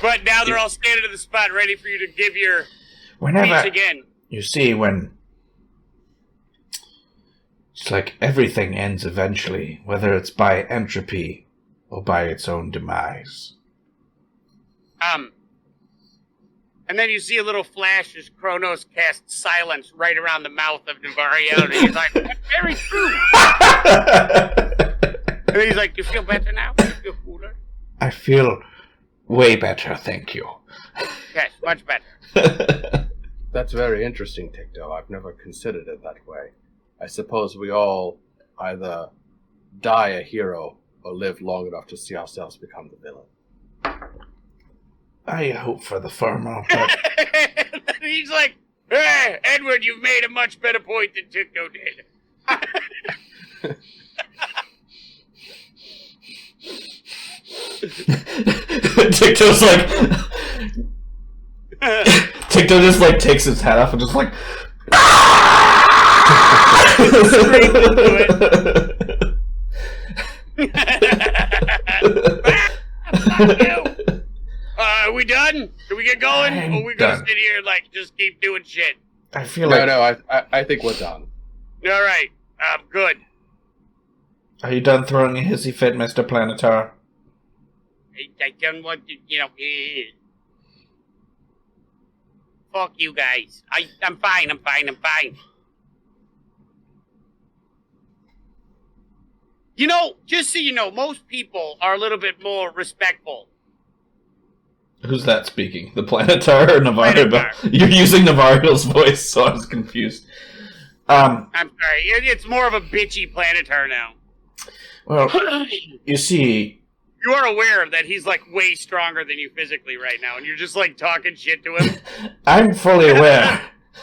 But now they're all standing in the spot ready for you to give your Whenever, speech again. You see, when... It's like everything ends eventually, whether it's by entropy or by its own demise. And then you see a little flash as Kronos casts silence right around the mouth of Navario, and he's like, that's very true. And he's like, you feel better now? You feel cooler? I feel way better, thank you. Yes, much better. That's very interesting, Ticto. I've never considered it that way. I suppose we all either die a hero or live long enough to see ourselves become the villain. I hope for the former, but... He's like, hey, Edward, you've made a much better point than Ticto did. Ticto's like... Ticto just like takes his hat off and just like... Fuck you! Are we done? Can we get going? Or are we gonna done. sit here and like just keep doing shit? I feel like... No, I think we're done. All right, good. Are you done throwing a hissy fit, Mr. Planetar? I don't want to, fuck you guys. I'm fine. You know, just so you know, most people are a little bit more respectful. Who's that speaking? The Planetar or Navario? Planetar. You're using Navario's voice, so I was confused. I'm sorry. It's more of a bitchy Planetar now. Well, you see... You are aware that he's, like, way stronger than you physically right now, and you're just, like, talking shit to him. I'm fully aware.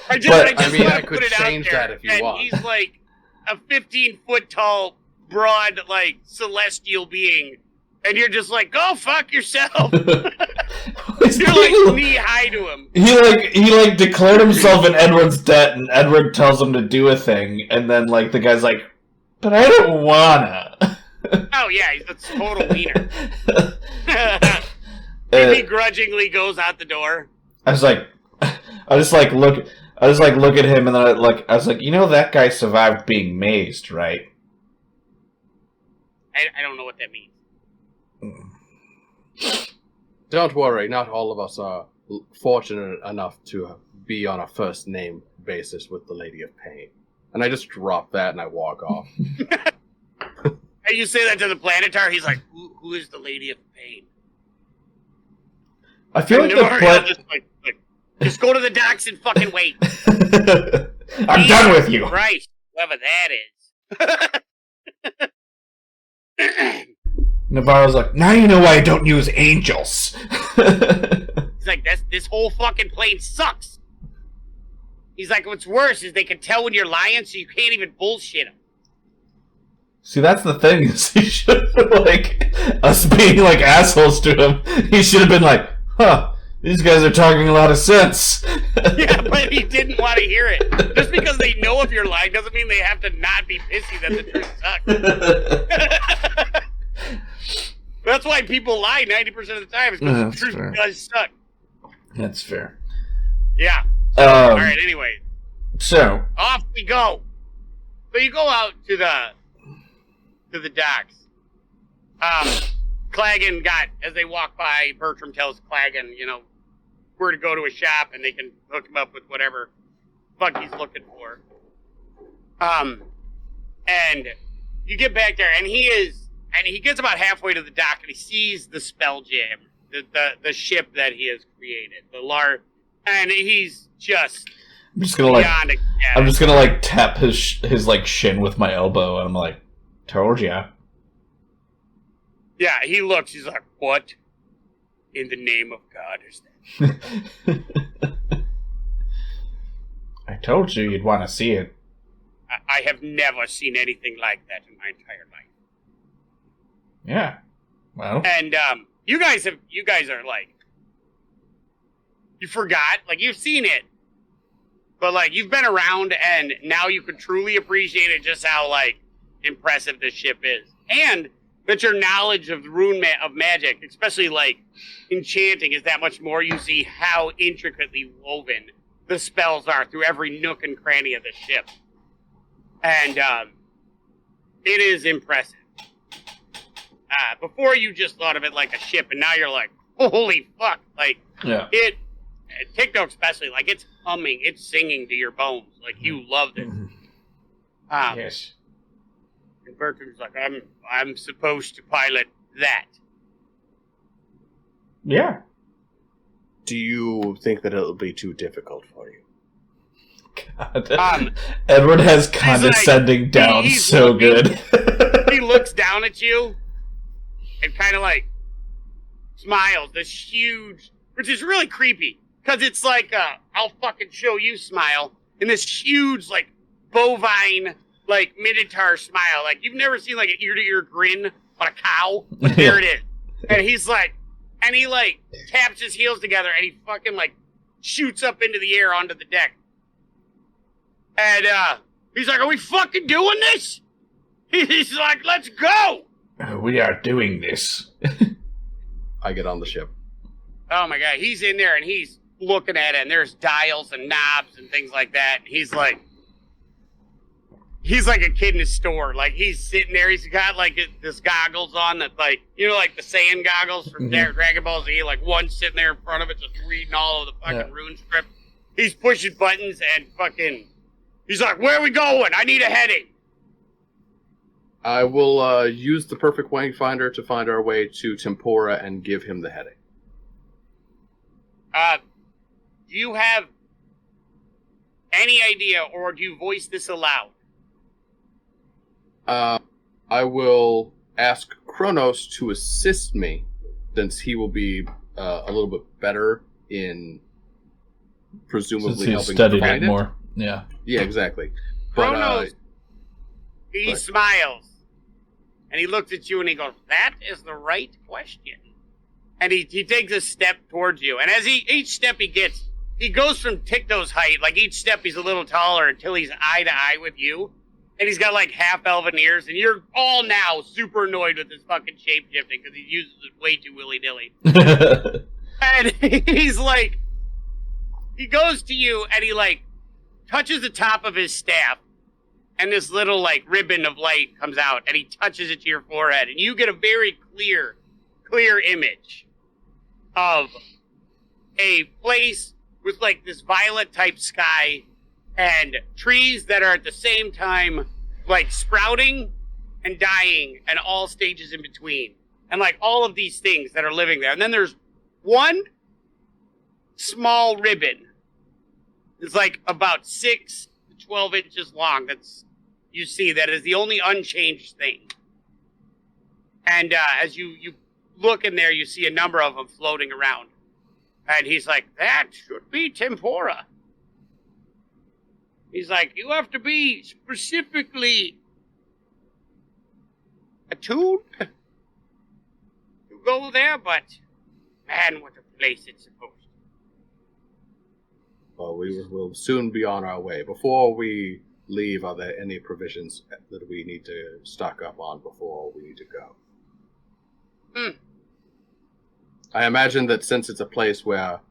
I could change that if you want. He's, like, a 15-foot tall, broad, like, celestial being, and you're just like, go fuck yourself! You're like knee high to him. He declared himself in Edward's debt, and Edward tells him to do a thing, and then like the guy's like, "But I don't wanna." Oh yeah, he's a total wiener. He begrudgingly goes out the door. I just look at him, and then I was like, you know, that guy survived being mazed, right? I don't know what that means. Don't worry, not all of us are fortunate enough to be on a first name basis with the Lady of Pain. And I just drop that and I walk off. And you say that to the Planetar, he's like, who is the Lady of Pain? I feel like just go to the docks and fucking wait. I'm done with you. Christ, whoever that is. Navarro's like, now you know why I don't use angels. He's like, this whole fucking plane sucks. He's like, what's worse is they can tell when you're lying, so you can't even bullshit them. See, that's the thing. Is he should have, like, us being like assholes to him. He should have been like, huh, these guys are talking a lot of sense. Yeah, but he didn't want to hear it. Just because they know if you're lying doesn't mean they have to not be pissy that the truth sucks. That's why people lie 90% of the time. It's because the truth does suck. That's fair. Yeah. All right. Anyway. So off we go. So you go out to the docks. Clagan as they walk by, Bertram tells Clagan, where to go to a shop, and they can hook him up with whatever fuck he's looking for. And you get back there, and he gets about halfway to the dock, and he sees the Spelljam, the ship that he has created, and he's just. I'm just gonna tap his shin with my elbow, and I'm like, told ya. Yeah, he looks. He's like, what in the name of God is that? I told you you'd want to see it. I have never seen anything like that in my entire life. Yeah. Well. And you guys are like, you forgot, like you've seen it, but like you've been around, and now you can truly appreciate it, just how like impressive this ship is, and that your knowledge of of magic, especially like enchanting, is that much more. You see how intricately woven the spells are through every nook and cranny of the ship, and it is impressive. Before you just thought of it like a ship, and now you're like, holy fuck! Like TikTok especially, like it's humming, it's singing to your bones, like you loved it. Yes. And Bertram's like, I'm supposed to pilot that. Yeah. Do you think that it'll be too difficult for you? God. Edward has condescending down so good. He looks down at you and kind of like smiles, this huge, which is really creepy, because it's like I'll fucking show you smile, and this huge like bovine like minotaur smile, like you've never seen like an ear-to-ear grin on a cow, but there it is. And he's like, and he like taps his heels together, and he fucking like shoots up into the air onto the deck. And he's like, are we fucking doing this? He's like, let's go. We are doing this. I get on the ship. Oh my God, he's in there and he's looking at it, and there's dials and knobs and things like that. He's like a kid in his store. Like he's sitting there, he's got like this goggles on that, like, like the sand goggles from Dragon Ball Z, like one sitting there in front of it just reading all of the fucking rune script. He's pushing buttons and fucking, he's like, where are we going? I need a heading. I will use the perfect wayfinder to find our way to Tempora and give him the heading. Do you have any idea, or do you voice this aloud? I will ask Kronos to assist me, since he will be a little bit better in presumably helping studied find it more. Yeah. Yeah, exactly. Kronos, he smiles, and he looks at you and he goes, that is the right question. And he takes a step towards you. And as each step he gets, he goes from Ticto's height, like each step he's a little taller until he's eye to eye with you. And he's got like half elven ears, and you're all now super annoyed with his fucking shape shifting because he uses it way too willy nilly. And he's like, he goes to you and he like touches the top of his staff, and this little like ribbon of light comes out, and he touches it to your forehead, and you get a very clear image of a place with like this violet type sky and trees that are at the same time like sprouting and dying and all stages in between. And like all of these things that are living there. And then there's one small ribbon. It's like about 6 to 12 inches long. You see that is the only unchanged thing. And as you look in there, you see a number of them floating around. And he's like, that should be tempora. He's like, you have to be specifically attuned to go there, but man, what a place it's supposed to be. Well, we will soon be on our way. Before we leave, are there any provisions that we need to stock up on before we need to go? I imagine that since it's a place where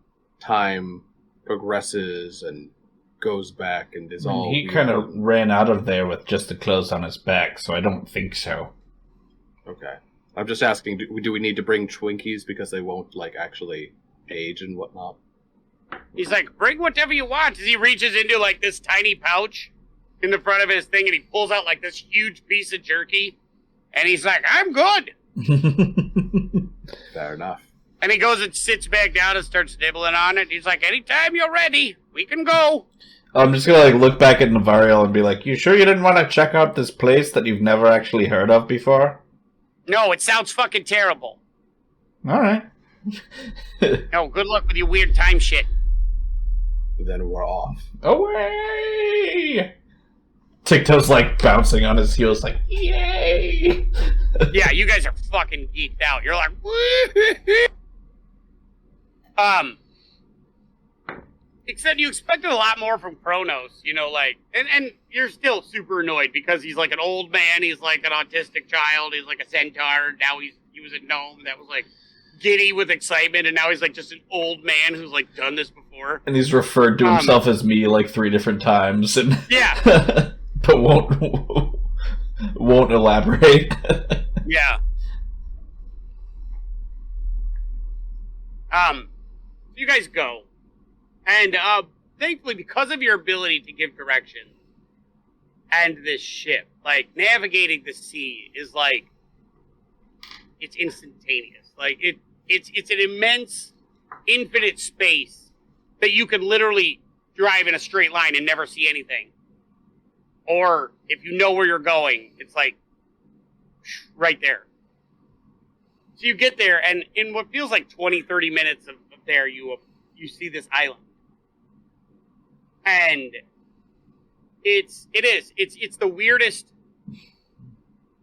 time progresses and goes back and is all... He kind of ran out of there with just the clothes on his back, so I don't think so. Okay. I'm just asking, do we need to bring Twinkies because they won't, like, actually age and whatnot? He's like, bring whatever you want, as he reaches into, like, this tiny pouch in the front of his thing, and he pulls out, like, this huge piece of jerky, and he's like, I'm good! Fair enough. And he goes and sits back down and starts nibbling on it. He's like, anytime you're ready, we can go. I'm just gonna like look back at Navariel and be like, you sure you didn't want to check out this place that you've never actually heard of before? No, it sounds fucking terrible. Alright. No, good luck with your weird time shit. Then we're off. Away! Ticto's like bouncing on his heels like, yay! Yeah, you guys are fucking geeked out. You're like, except you expected a lot more from Kronos, you know, like, and you're still super annoyed because he's like an old man, he's like an autistic child, he's like a centaur, now he was a gnome that was like giddy with excitement, and now he's like just an old man who's like done this before. And he's referred to himself as me like 3 different times, and yeah, but won't elaborate. Yeah. You guys go. And, thankfully, because of your ability to give direction and this ship, like, navigating the sea is, like, it's instantaneous. Like, it's an immense, infinite space that you can literally drive in a straight line and never see anything. Or, if you know where you're going, it's, like, right there. So you get there, and in what feels like 20, 30 minutes of there, you see this island. And it's the weirdest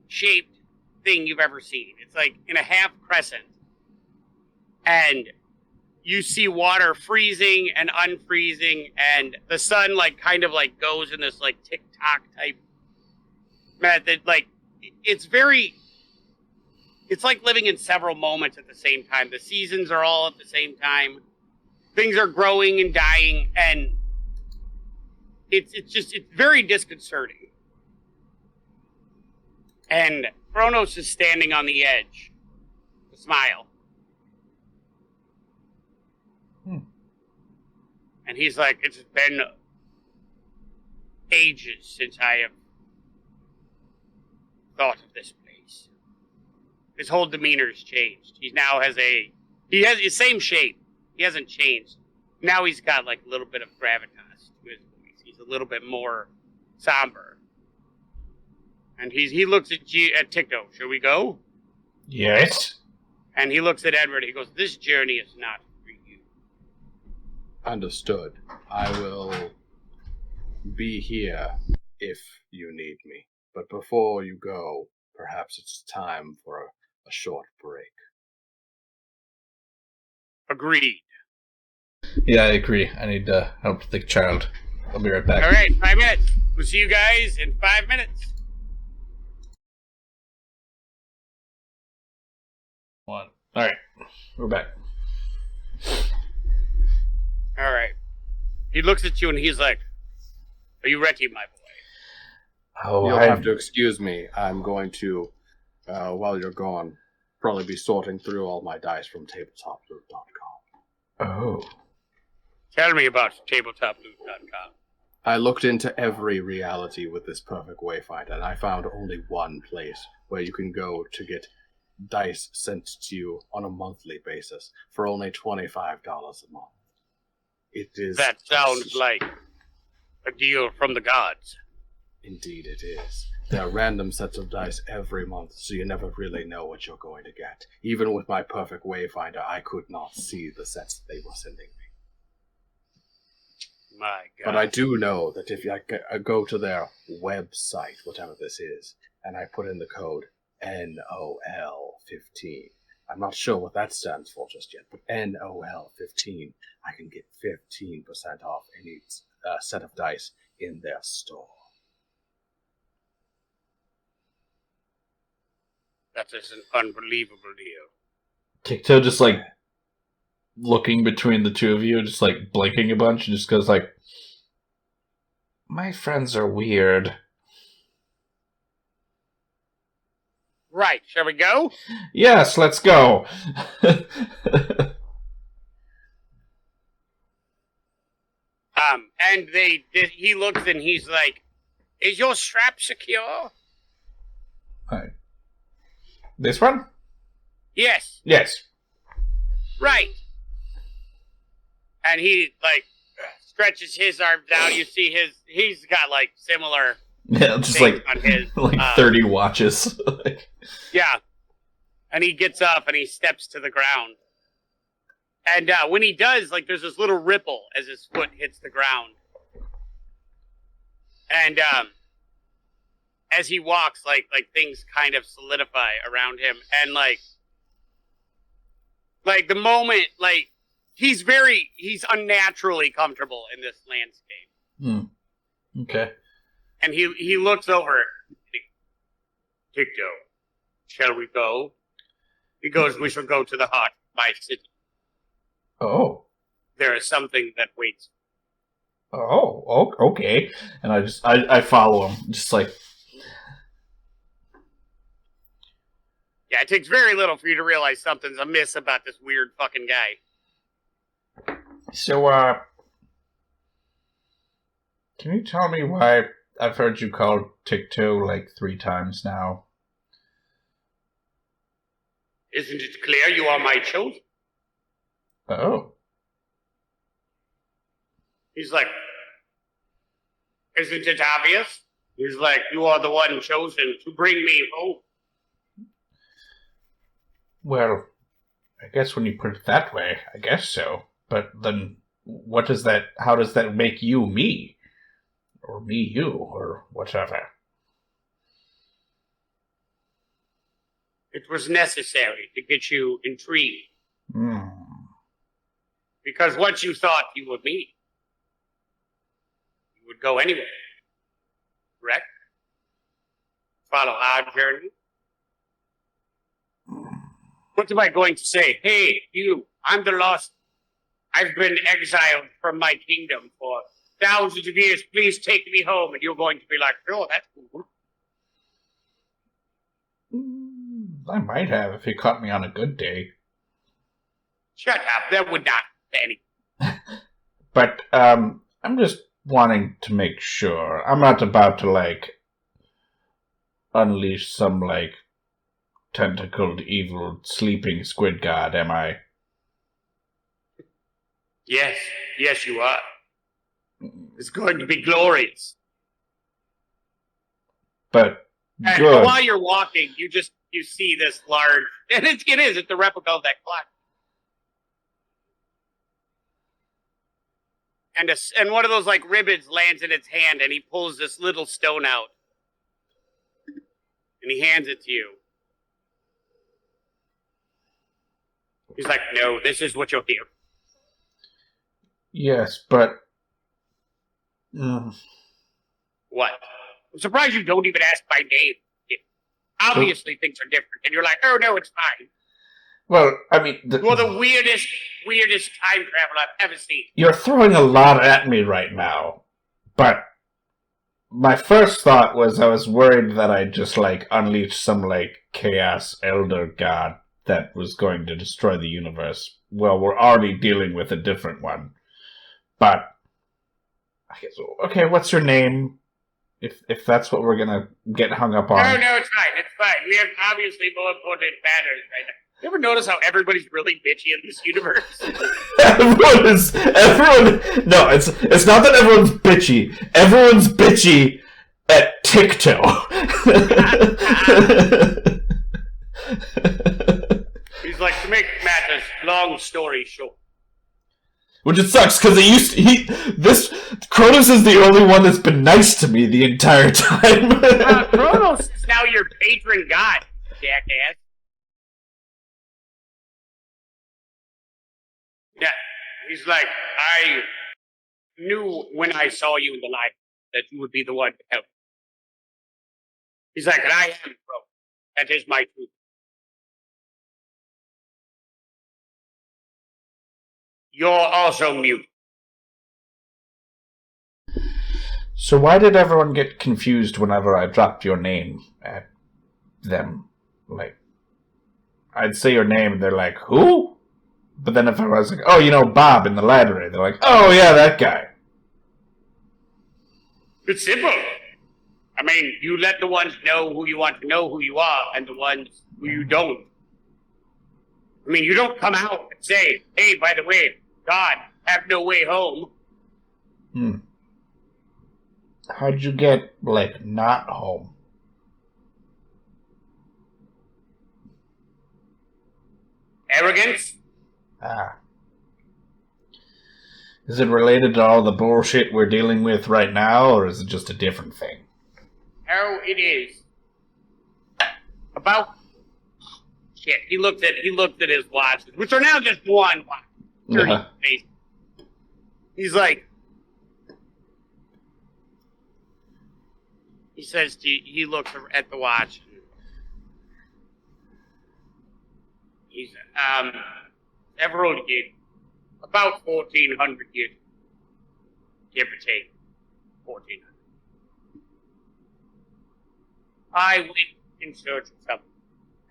shaped thing you've ever seen. It's like in a half crescent. And you see water freezing and unfreezing, and the sun like kind of like goes in this like tick-tock type method. Like it's like living in several moments at the same time. The seasons are all at the same time. Things are growing and dying, and it's very disconcerting. And Kronos is standing on the edge, a smile. And he's like, it's been ages since I have thought of this place. His whole demeanor's changed. He has his same shape. He hasn't changed. Now he's got like a little bit of gravitas to his voice. He's a little bit more somber. And he looks at Ticto. Shall we go? Yes. And he looks at Edward. He goes, this journey is not for you. Understood. I will be here if you need me. But before you go, perhaps it's time for a short break. Agreed. Yeah, I agree. I need to help the child. I'll be right back. All right, 5 minutes. We'll see you guys in 5 minutes. All right, we're back. All right. He looks at you and he's like, "Are you ready, my boy?" Oh, You'll have to excuse me. I'm going to, while you're gone, probably be sorting through all my dice from tabletoploot.com. Oh. Tell me about tabletoploot.com. I looked into every reality with this perfect wayfinder, and I found only one place where you can go to get dice sent to you on a monthly basis for only $25 a month. It is. That sounds like a deal from the gods. Indeed it is. There are random sets of dice every month, so you never really know what you're going to get. Even with my perfect wayfinder, I could not see the sets they were sending me. My God. But I do know that if I go to their website, whatever this is, and I put in the code NOL15, I'm not sure what that stands for just yet, but NOL15, I can get 15% off any set of dice in their store. That is an unbelievable deal. Tic-Tac just like looking between the two of you, just like blinking a bunch, and just goes like, "My friends are weird." Right, shall we go? Yes, let's go. And he looks and he's like, "Is your strap secure?" Alright. This one? Yes. Yes. Right. And he like stretches his arm down. You see he's got like similar Yeah, just things like on his 30 watches. yeah. And he gets up and he steps to the ground. And when he does, like there's this little ripple as his foot hits the ground. And as he walks, like things kind of solidify around him, and like the moment, like he's unnaturally comfortable in this landscape. Okay. And he looks over. Tic-Tac, shall we go? He goes, "We shall go to the heart of my city. Oh. There is something that waits." Oh, okay. And I follow him, just like. Yeah, it takes very little for you to realize something's amiss about this weird fucking guy. So, can you tell me why I've heard you call Tic-Tac like 3 times now? Isn't it clear you are my chosen? Oh. He's like, "Isn't it obvious?" He's like, "You are the one chosen to bring me home." Well, I guess when you put it that way, I guess so. But then, how does that make you me? Or me you, or whatever? It was necessary to get you intrigued. Because once you thought you were me, you would go anywhere. Correct? Follow our journey. What am I going to say? "Hey, you, I'm the lost. I've been exiled from my kingdom for thousands of years. Please take me home." And you're going to be like, "Oh, that's cool." I might have if you caught me on a good day. Shut up. That would not be any. But, I'm just wanting to make sure. I'm not about to, like, unleash some, like, tentacled evil sleeping squid god, am I? Yes, you are. It's going to be glorious. But And good. while you're walking, you see this large, and it's the replica of that clock. And one of those like ribbons lands in its hand, and he pulls this little stone out, and he hands it to you. He's like, no, this is what you'll hear. Yes, but... What? I'm surprised you don't even ask my name. Obviously things are different, and you're like, oh no, it's fine. Well, I mean... You're the weirdest time traveler I've ever seen. You're throwing a lot at me right now, but my first thought was I was worried that I'd just, like, unleash some, like, chaos elder god that was going to destroy the universe. Well, we're already dealing with a different one. But, okay, what's your name? If that's what we're gonna get hung up on. No, it's fine. It's fine. We have obviously more important matters right now. You ever notice how everybody's really bitchy in this universe? Everyone. No, it's not that everyone's bitchy. Everyone's bitchy at Tic-Toe. He's like, to make matters long story short. Which it sucks, because Kronos is the only one that's been nice to me the entire time. Kronos is now your patron god, jackass. Yeah, he's like, I knew when I saw you in the light that you would be the one to help. He's like, and I am Kronos. That is my truth. You're also mute. So why did everyone get confused whenever I dropped your name at them? Like, I'd say your name and they're like, who? But then if I was like, oh, you know, Bob in the library, they're like, oh, yeah, that guy. It's simple. I mean, you let the ones know who you want to know who you are and the ones who you don't. I mean, you don't come out and say, hey, by the way, God, have no way home. How'd you get, like, not home? Arrogance? Ah. Is it related to all the bullshit we're dealing with right now, or is it just a different thing? Oh, it is. About... Shit, he looked at his watches, which are now just one watch. Yeah. He's like... He says he looks at the watch. He's, several years. About 1,400 years. Give or take. 1,400. I went in search of something,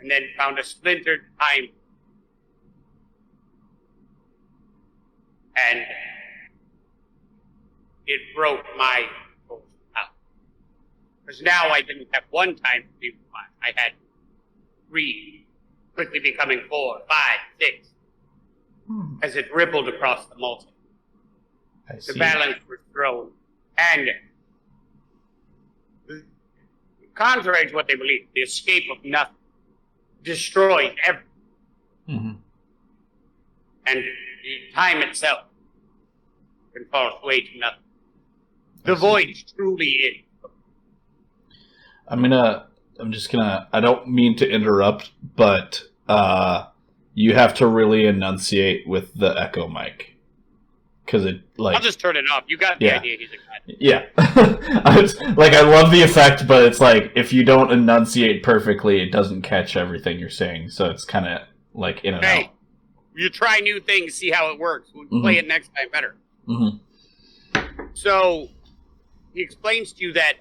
and then found a splintered time. And it broke my out. Because now I didn't have one time to be one. I had 3, quickly becoming 4, 5, 6. As it rippled across the multi. The balance was thrown. And contrary to what they believe, the escape of nothing destroyed everything. Mm-hmm. And the time itself can fall away to nothing. The void truly is. I don't mean to interrupt, but you have to really enunciate with the echo mic. Because it, like... I'll just turn it off. You got the idea. He's a yeah. I love the effect, but it's like, if you don't enunciate perfectly, it doesn't catch everything you're saying, so it's kind of, like, in and out. You try new things, see how it works. We'll play it next time better. Mm-hmm. So, he explains to you that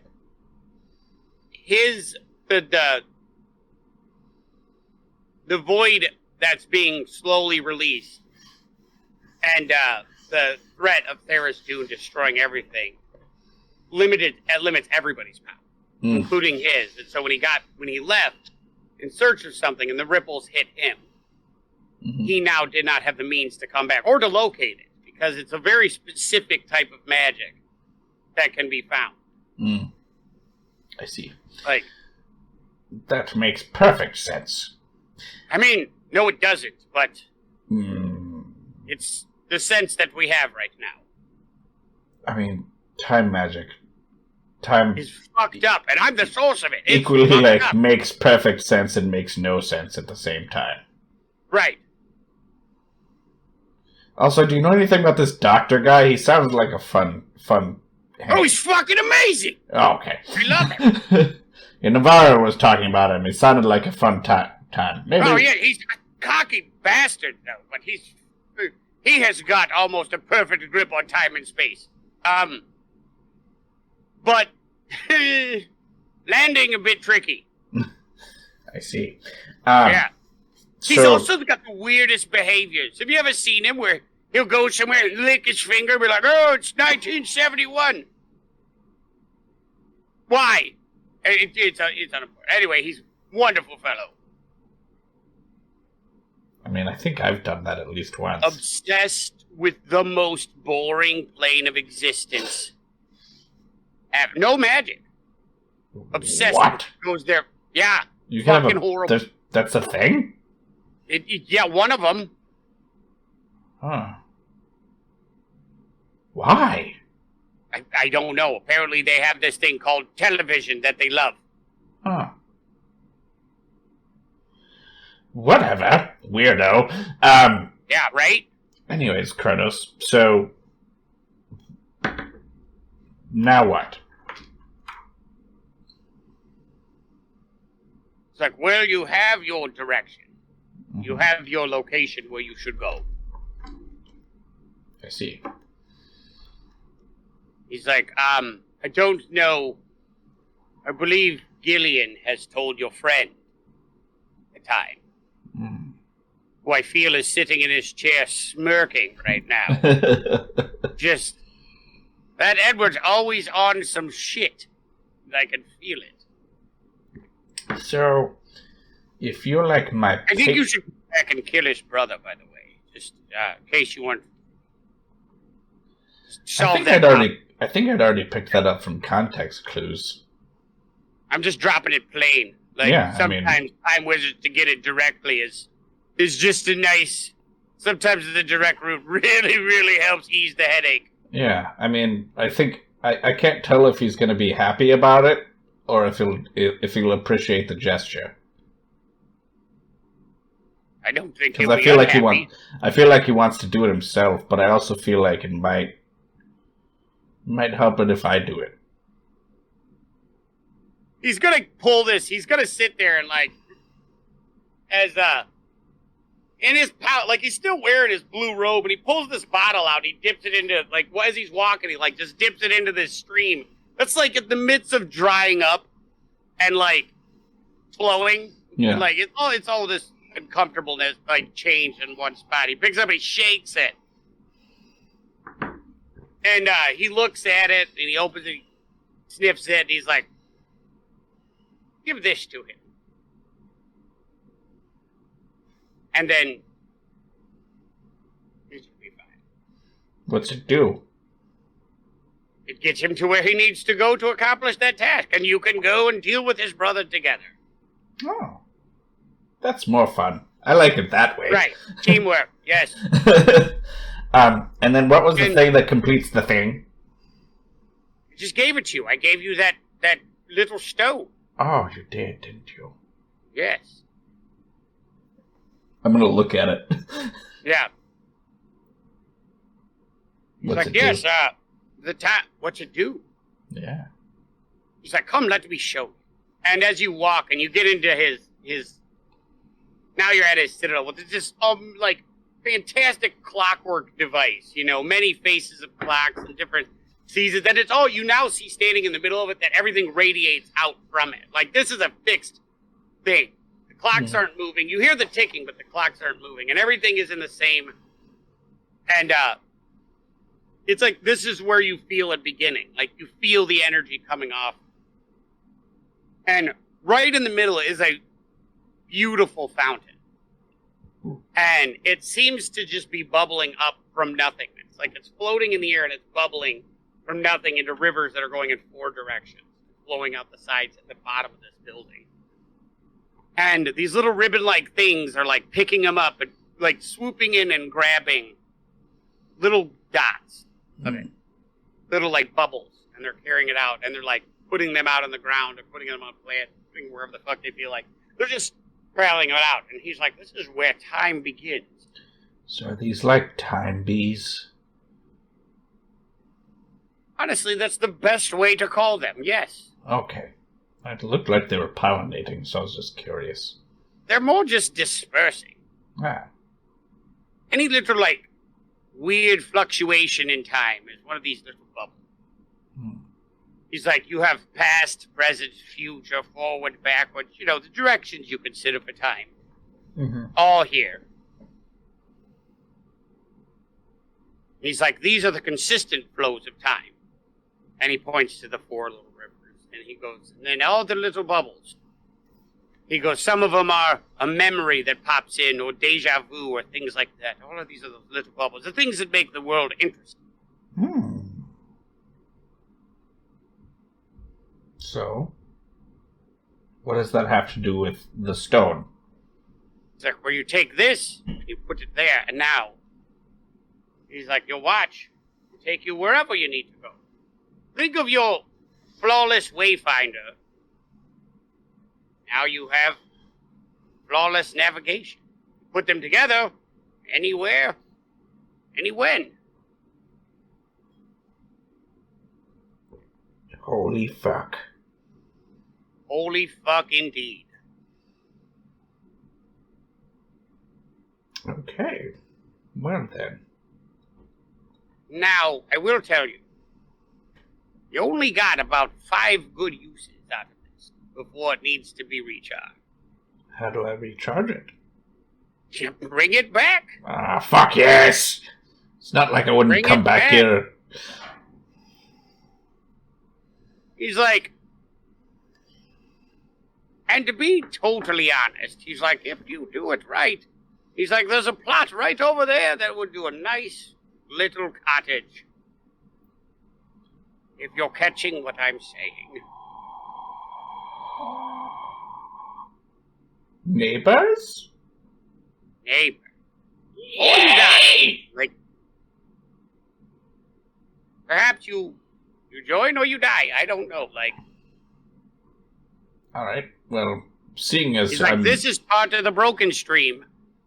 the void that's being slowly released and the threat of Theris Dune destroying everything limits everybody's power, including his. And so when he left in search of something and the ripples hit him, he now did not have the means to come back or to locate it, because it's a very specific type of magic that can be found. I see. Like, that makes perfect sense. I mean, no, it doesn't, but it's the sense that we have right now. I mean, time magic. Time is fucked up, and I'm the source of it. It's equally, like, makes perfect sense and makes no sense at the same time. Right. Also, do you know anything about this doctor guy? He sounds like a fun. Oh, he's fucking amazing! Oh, okay. I love him. Yeah, Navarro was talking about him. He sounded like a fun time. Maybe. Oh, yeah, he's a cocky bastard, though, but he has got almost a perfect grip on time and space. But landing a bit tricky. I see. Yeah. He's So, also got the weirdest behaviors. Have you ever seen him where he'll go somewhere and lick his finger and be like, oh, it's 1971? Why? It's unimportant. Anyway, he's a wonderful fellow. I mean, I think I've done that at least once. Obsessed with the most boring plane of existence. No magic. Obsessed. What? Goes there. Yeah. You can fucking have horrible. That's a thing? Yeah, one of them. Huh. Why? I don't know. Apparently they have this thing called television that they love. Huh. Whatever. Weirdo. Yeah, right? Anyways, Kronos, so... Now what? It's like, well, you have your direction. Mm-hmm. You have your location where you should go. I see. He's like, I don't know. I believe Gillian has told your friend the time. Mm. Who I feel is sitting in his chair smirking right now. Just, that Edward's always on some shit. I can feel it. So, if you're like my... I think you should go back and kill his brother, by the way. Just in case you want to solve that problem. I think I'd already picked that up from context clues. I'm just dropping it plain. Like, Yeah, sometimes Time Wizards to get it directly is just a nice... Sometimes the direct route really, really helps ease the headache. Yeah, I mean, I think... I can't tell if he's going to be happy about it, or if he'll appreciate the gesture. I don't think Because he'll I be feel like unhappy. I feel like he wants to do it himself, but I also feel like it might help it if I do it. He's gonna pull this. He's gonna sit there and in his pouch, like he's still wearing his blue robe, and he pulls this bottle out. He dips it into as he's walking, he just dips it into this stream. That's in the midst of drying up and flowing. Yeah. And, it's all this uncomfortableness, change in one spot. He picks up, and he shakes it, and he looks at it, and he opens it, he sniffs it, and he's like, "Give this to him." And then it should be fine. What's it do? It gets him to where he needs to go to accomplish that task, and you can go and deal with his brother together. Oh. That's more fun. I like it that way. Right. Teamwork, yes. And then what was the thing that completes the thing? I just gave it to you. I gave you that little stone. Oh, you did, didn't you? Yes. I'm gonna look at it. Yeah. He's What's like, it yes, do? the time, what's it do? Yeah. He's like, come, let me show you. And as you walk and you get into his now you're at his citadel with this fantastic clockwork device, many faces of clocks and different seasons. And it's all you now see standing in the middle of it, that everything radiates out from it. This is a fixed thing. The clocks aren't moving. You hear the ticking, but the clocks aren't moving. And everything is in the same. And it's this is where you feel it beginning. You feel the energy coming off. And right in the middle is a beautiful fountain. And it seems to just be bubbling up from nothing. It's it's floating in the air and it's bubbling from nothing into rivers that are going in 4 directions, flowing out the sides at the bottom of this building. And these little ribbon-like things are picking them up and swooping in and grabbing little dots of it. Little bubbles. And they're carrying it out. And they're putting them out on the ground or putting them on plant, putting wherever the fuck they feel like. They're just traveling it out. And he's like, this is where time begins. So are these like time bees? Honestly, that's the best way to call them, yes. Okay. It looked like they were pollinating, so I was just curious. They're more just dispersing. Ah. Any little, like, weird fluctuation in time is one of these little bubbles. He's like, you have past, present, future, forward, backward, the directions you consider for time. Mm-hmm. All here. He's like, these are the consistent flows of time. And he points to the 4 little rivers. And he goes, and then all the little bubbles. He goes, some of them are a memory that pops in, or deja vu, or things like that. All of these are the little bubbles. The things that make the world interesting. So, what does that have to do with the stone? It's like, where you take this, and you put it there, and now. He's like, your watch will take you wherever you need to go. Think of your flawless wayfinder. Now you have flawless navigation. Put them together, anywhere, anywhen. Holy fuck. Holy fuck indeed. Okay. Well then. Now, I will tell you, you only got about 5 good uses out of this before it needs to be recharged. How do I recharge it? You bring it back. Ah, fuck yes! It's not like I wouldn't Bring come it back back. here. He's like, and to be totally honest, he's like, if you do it right, he's like, there's a plot right over there that would do a nice little cottage. If you're catching what I'm saying. Neighbors? Neighbor. Or you die. Like, perhaps you join or you die. I don't know. Like, Alright, well, seeing as he's like, I'm... this is part of the broken stream.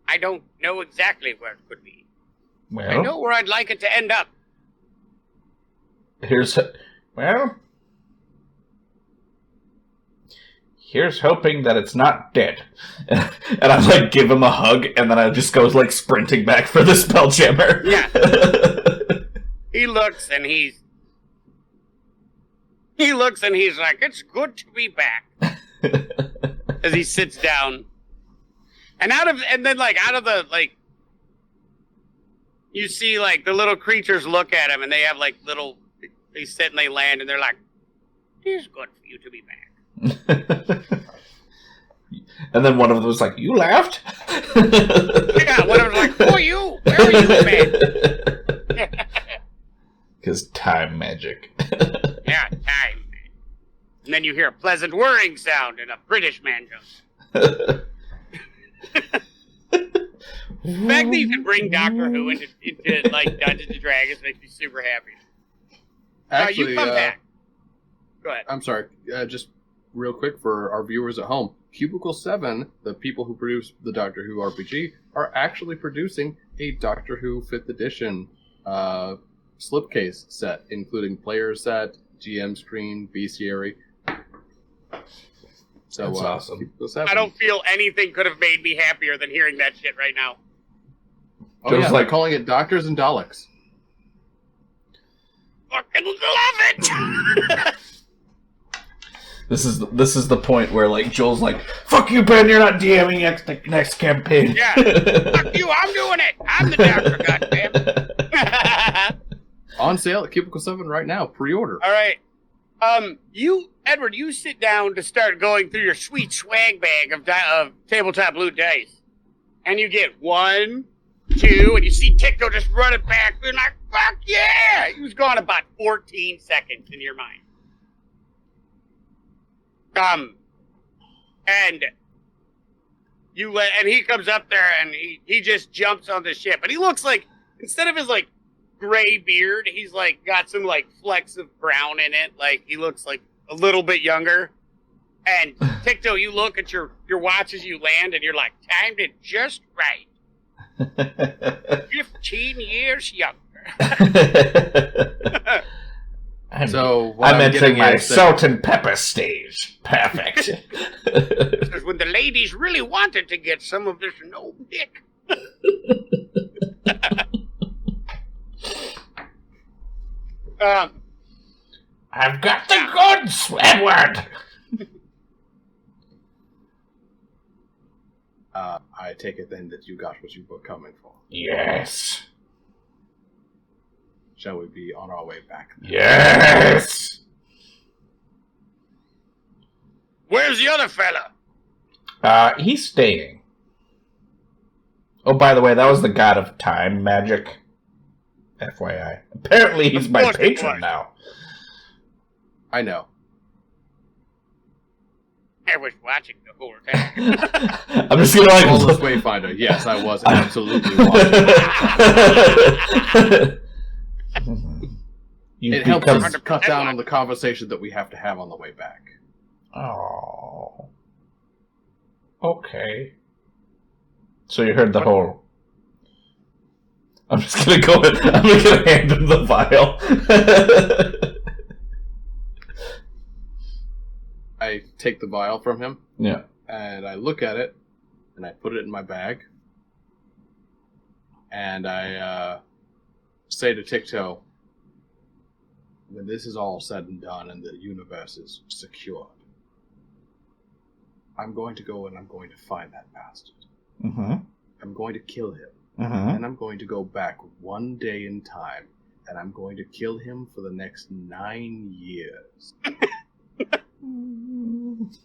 I don't know exactly where it could be. Well, I know where I'd like it to end up. here's hoping that it's not dead. And I like give him a hug, and then I just go like sprinting back for the spelljammer. Yeah. He looks and he's like, it's good to be back. As he sits down. And out of the you see like the little creatures look at him and they have like they sit and they land and they're like, it's good for you to be back. And then one of them was like, "You laughed?" Yeah, one of them was like, who are you? Where are you, man? Because time magic. Yeah, time. And then you hear a pleasant whirring sound and a British man jumps. The fact that you can bring Doctor Who into like Dungeons and Dragons makes me super happy. Actually, you come back. Go ahead. I'm sorry, just real quick for our viewers at home. Cubicle 7, the people who produce the Doctor Who RPG, are actually producing a Doctor Who 5th edition slipcase set, including player set, GM screen, bestiary. So, That's awesome. Cubicle 7. I don't feel anything could have made me happier than hearing that shit right now. Oh, Joe's yeah, like- they're calling it Doctors and Daleks. Fucking love it! This is the point where like Joel's like, "Fuck you, Ben! You're not DMing next campaign." Yeah. Fuck you, I'm doing it! I'm the Doctor, goddamn. On sale at Cubicle 7 right now. Pre-order. All right. Edward, you sit down to start going through your sweet swag bag of tabletop loot dice. And you get 1, 2, and you see Ticko just running back, being like, fuck yeah! He was gone about 14 seconds in your mind. And he comes up there and he just jumps on the ship. And he looks like, instead of his like gray beard, he's like got some like flecks of brown in it. Like he looks like a little bit younger. And Ticto, you look at your watch as you land and you're like, timed it just right. 15 years younger. I'm entering my is that- salt and pepper stage. Perfect. Because when the ladies really wanted to get some of this no dick. I've got the goods, Edward. I take it then that you got what you were coming for. Yes. Shall we be on our way back then? Yes. Where's the other fella? He's staying. Oh, by the way, that was the god of time magic. FYI. Apparently, he's Of my course it patron was. now. I know. I was watching the whole time. I'm just gonna like. Flawless Wayfinder. Yes, I was absolutely watching. It helps us cut down on the conversation that we have to have on the way back. Oh. Okay. So you heard the whole. I'm just gonna go. I'm gonna hand him the vial. I take the vial from him. Yeah. And I look at it, and I put it in my bag. And I say to Ticto, when this is all said and done and the universe is secured, I'm going to go and I'm going to find that bastard. Mm-hmm. I'm going to kill him. Mm-hmm. And I'm going to go back one day in time, and I'm going to kill him for the next 9 years.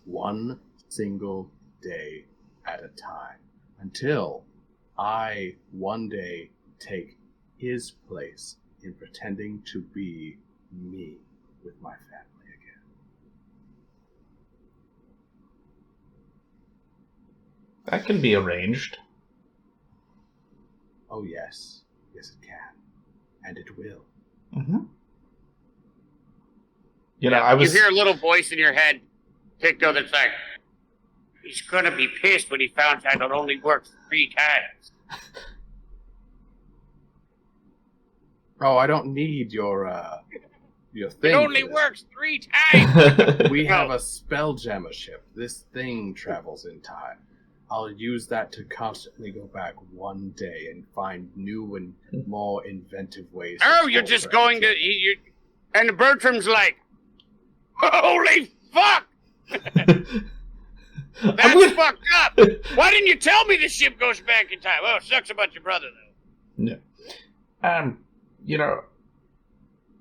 One single day at a time. Until I one day take his place in pretending to be me with my family again. That can be arranged. Oh yes. Yes it can. And it will. Mm-hmm. You know, I was. You hear a little voice in your head, Ticto, that's like, he's gonna be pissed when he finds out it only works 3 times. Oh, I don't need your thing. It only for this. works 3 times. We have a spelljammer ship. This thing travels in time. I'll use that to constantly go back one day and find new and more inventive ways. Oh, you're just going to... And Bertram's like, holy fuck! That's fucked up! Why didn't you tell me the ship goes back in time? Oh, it sucks about your brother, though. Yeah. You know,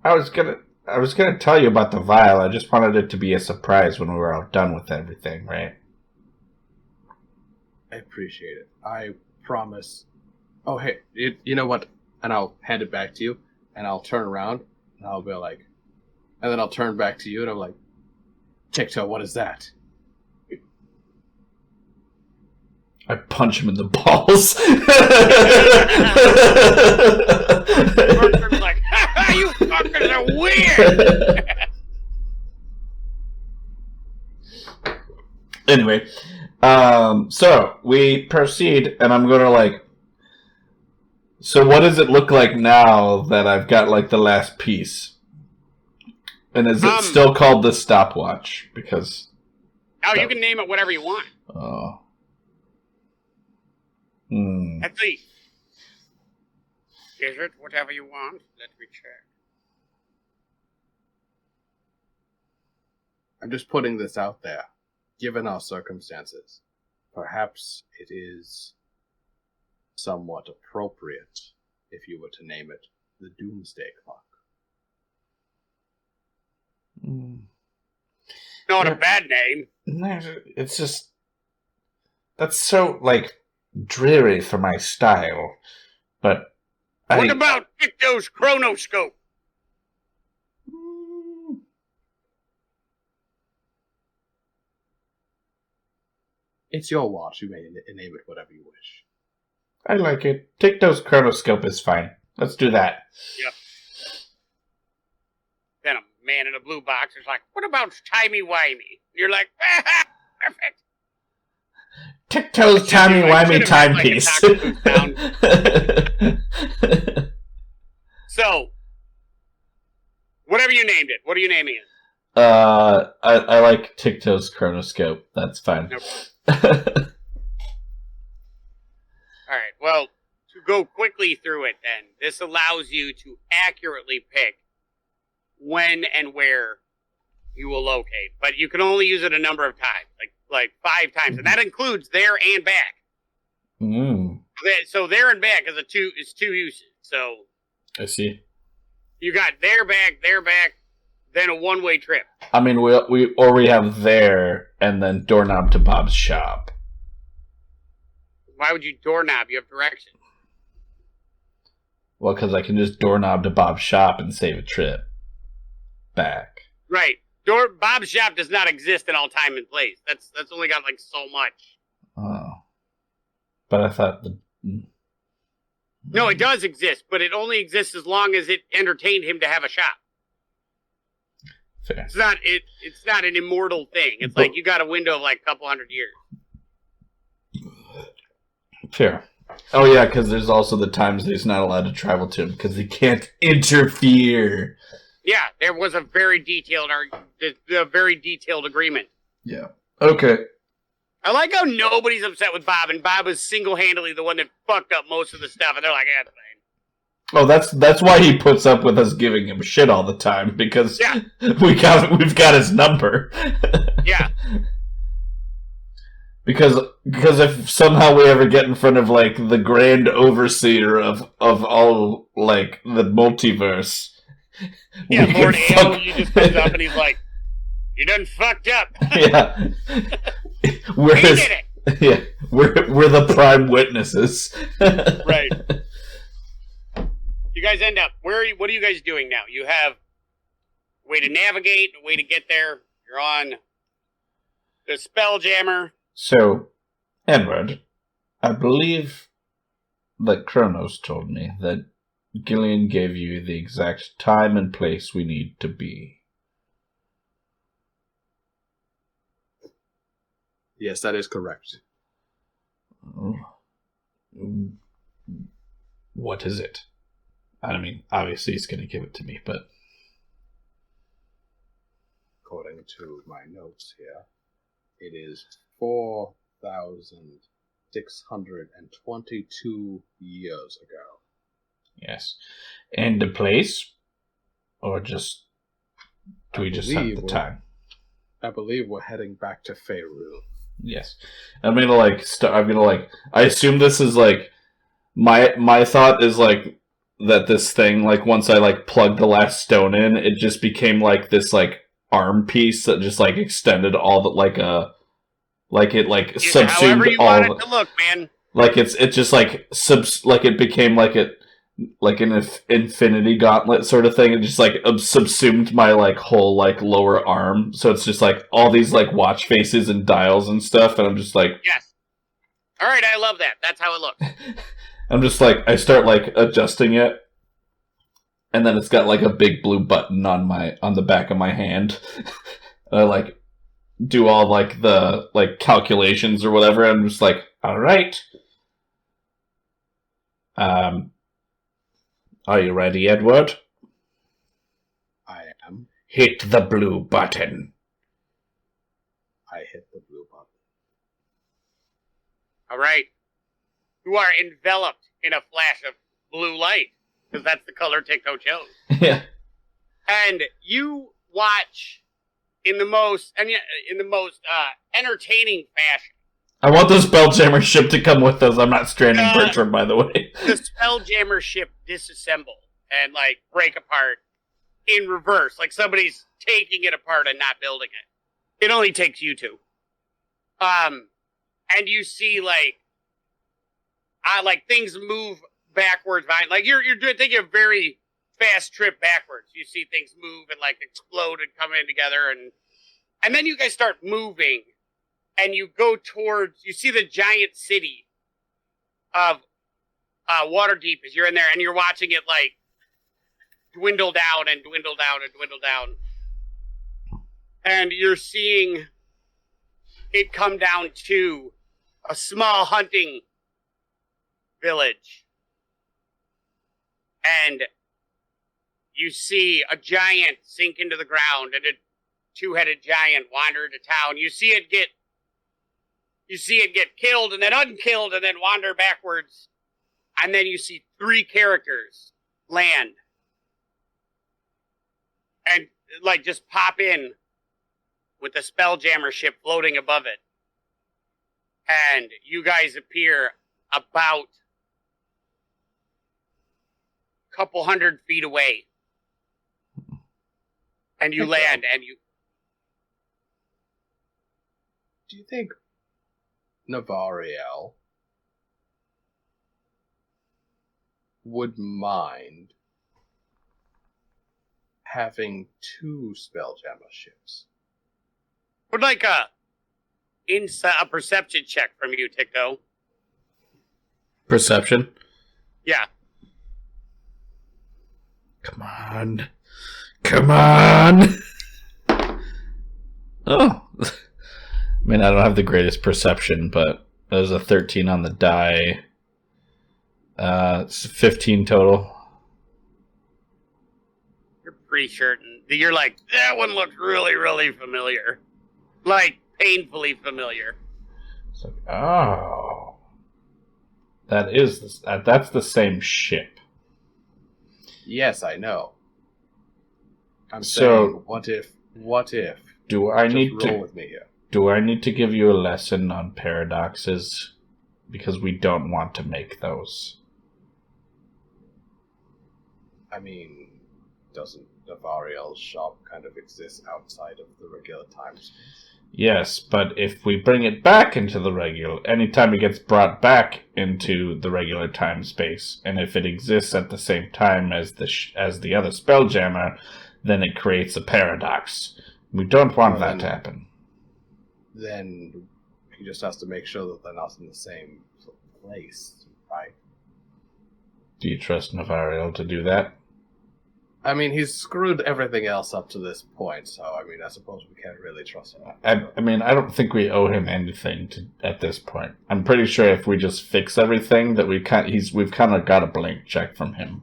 I was gonna tell you about the vial. I just wanted it to be a surprise when we were all done with everything, right? I appreciate it. I promise. Oh, hey, you know what? And I'll hand it back to you, and I'll turn around, and I'll be like, and then I'll turn back to you, and I'm like, Ticto, what is that? I punch him in the balls. Bertram's like, ha ha, you fuckers are weird! Anyway, so we proceed, and I'm gonna like. So what does it look like now that I've got like the last piece? And is it still called the stopwatch? Because you can name it whatever you want. oh, Let's see. Is it whatever you want? Let me check. I'm just putting this out there. Given our circumstances, perhaps it is somewhat appropriate if you were to name it the Doomsday Clock. Not a bad name. It's just that's so like dreary for my style. But What about Ticto's chronoscope? It's your watch. You may name it whatever you wish. I like it. Ticto's chronoscope is fine. Let's do that. Yep. Then a man in a blue box is like, what about timey-wimey? You're like, perfect. Tic-toes, timey-wimey timepiece. So, whatever you named it, what are you naming it? I like Tic-toes chronoscope. That's fine. All right, well, to go quickly through it then, this allows you to accurately pick when and where you will locate. But you can only use it a number of times, like 5 times. And that includes there and back. Mm. So there and back is two uses. So I see. you got there, back, then a one-way trip. I mean, we have there and then doorknob to Bob's shop. Why would you doorknob? You have directions. Well, because I can just doorknob to Bob's shop and save a trip back. Right. Bob's shop does not exist in all time and place. That's only got like so much. Oh. But I thought No, it does exist, but it only exists as long as it entertained him to have a shop. Fair. It's not an immortal thing. It's like you got a window of like a couple hundred years. Fair. Oh yeah, because there's also the times that he's not allowed to travel to him because he can't interfere. Yeah, there was a very detailed agreement. Yeah. Okay. I like how nobody's upset with Bob, and Bob is single-handedly the one that fucked up most of the stuff, and they're like, "Yeah, it's fine." Oh, that's why he puts up with us giving him shit all the time because we've got his number. Yeah. Because if somehow we ever get in front of like the grand overseer of all like the multiverse, yeah, Lord Ale, he just comes up and he's like, "You done fucked up." Yeah, He did it. Yeah, we're the prime witnesses. Right. You guys end up what are you guys doing now? You have a way to navigate, a way to get there. You're on the Spelljammer. So, Edward, I believe that Kronos told me that Gillian gave you the exact time and place we need to be. Yes, that is correct. What is it? I mean, obviously he's going to give it to me, but... According to my notes here, it is 4,622 years ago. Yes. And the place? Or just... Do we just have the time? I believe we're heading back to Faerun. Yes. I'm gonna I assume this is like... My thought is like... That this thing, like, once I, like, plugged the last stone in, it just became, like, this, like, arm piece that just, like, extended all the, like, it, like, subsumed however you all want of it to look, man. Like, it just, like, it became, like, an infinity gauntlet sort of thing. It just, like, subsumed my, like, whole, like, lower arm. So it's just, like, all these, like, watch faces and dials and stuff, and I'm just, like... Yes. All right, I love that. That's how it looks. I'm just like, I start like adjusting it, and then it's got like a big blue button on the back of my hand. I like do all like the like calculations or whatever. And I'm just like, all right. Are you ready, Edward? I am. Hit the blue button. I hit the blue button. All right. You are enveloped in a flash of blue light, because that's the color Tic-Toe chose. Yeah. And you watch in the most entertaining fashion. I want the Spelljammer ship to come with us. I'm not stranding Bertram, by the way. The Spelljammer ship disassemble and like break apart in reverse, like somebody's taking it apart and not building it. It only takes you two. And you see like things move backwards behind. Like you're taking a very fast trip backwards. You see things move and like explode and come in together, and then you guys start moving, and you go towards. You see the giant city of Waterdeep as you're in there, and you're watching it like dwindle down and dwindle down and dwindle down, and you're seeing it come down to a small hunting village. And you see a giant sink into the ground and a two-headed giant wander into town. You see it get killed and then unkilled and then wander backwards. And then you see 3 characters land. And like just pop in with the Spelljammer ship floating above it. And you guys appear about a couple 100 feet away. And you land and you... Do you think Navariel would mind having 2 Spelljammer ships? Would like a perception check from you, Ticto. Perception? Yeah. Come on. Come on! Oh. I mean, I don't have the greatest perception, but there's a 13 on the die. It's 15 total. You're pretty certain. You're like, that one looks really, really familiar. Like, painfully familiar. It's like, oh. That's the same ship. Yes, I know. I'm So- saying, what if? Do I Just need roll to... with me here. Do I need to give you a lesson on paradoxes? Because we don't want to make those. I mean, doesn't Navariel's shop kind of exist outside of the regular time space? Yes, but if we bring it back into the regular... Anytime it gets brought back into the regular time space, and if it exists at the same time as the other Spelljammer, then it creates a paradox. We don't want that to happen. Then he just has to make sure that they're not in the same place, right? Do you trust Navariel to do that? I mean, he's screwed everything else up to this point, so I mean, I suppose we can't really trust him. I mean, I don't think we owe him anything at this point. I'm pretty sure if we just fix everything, that we've kind of got a blank check from him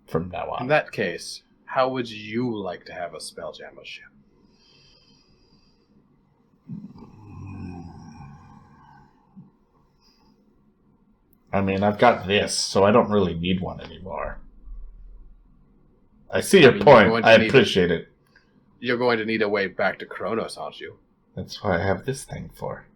from now on. In that case, how would you like to have a Spelljammer ship? I mean, I've got this, so I don't really need one anymore. I see your mean, you're point. going to I need appreciate it. You're going to need a way back to Kronos, aren't you? That's what I have this thing for.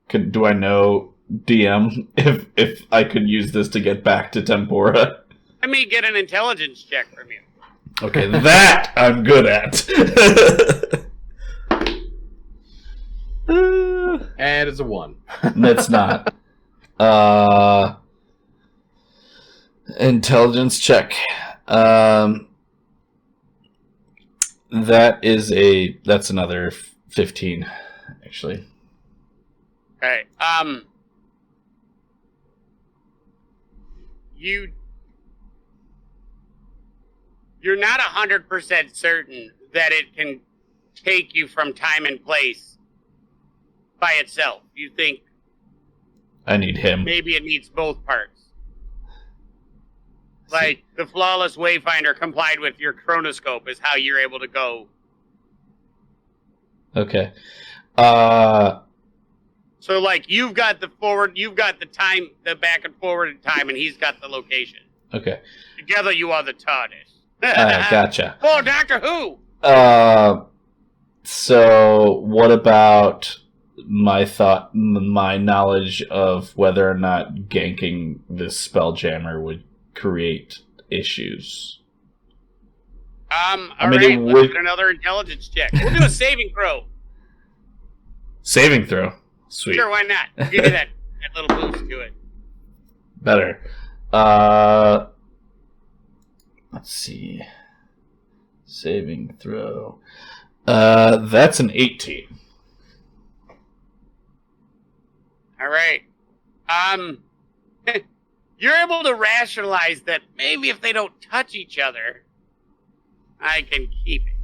Do I know, DM, if I could use this to get back to Tempora? Let me get an intelligence check from you. Okay, that I'm good at. And it's a 1. That's not. Intelligence check. That's another 15, actually. Okay. You're not 100% certain that it can take you from time and place by itself. You think I need him. maybe it needs both parts. Like, the flawless wayfinder complied with your chronoscope is how you're able to go. Okay. So, like, you've got the time, the back and forward in time, and he's got the location. Okay. Together you are the TARDIS. Gotcha. Oh, Doctor Who! So what about my knowledge of whether or not ganking this Spelljammer would create issues? Alright, let's get another intelligence check. We'll do a saving throw. Saving throw. Sweet. Sure, why not? We'll give you that little boost to it. Better. Let's see. Saving throw. That's an 18. Alright. You're able to rationalize that maybe if they don't touch each other, I can keep it.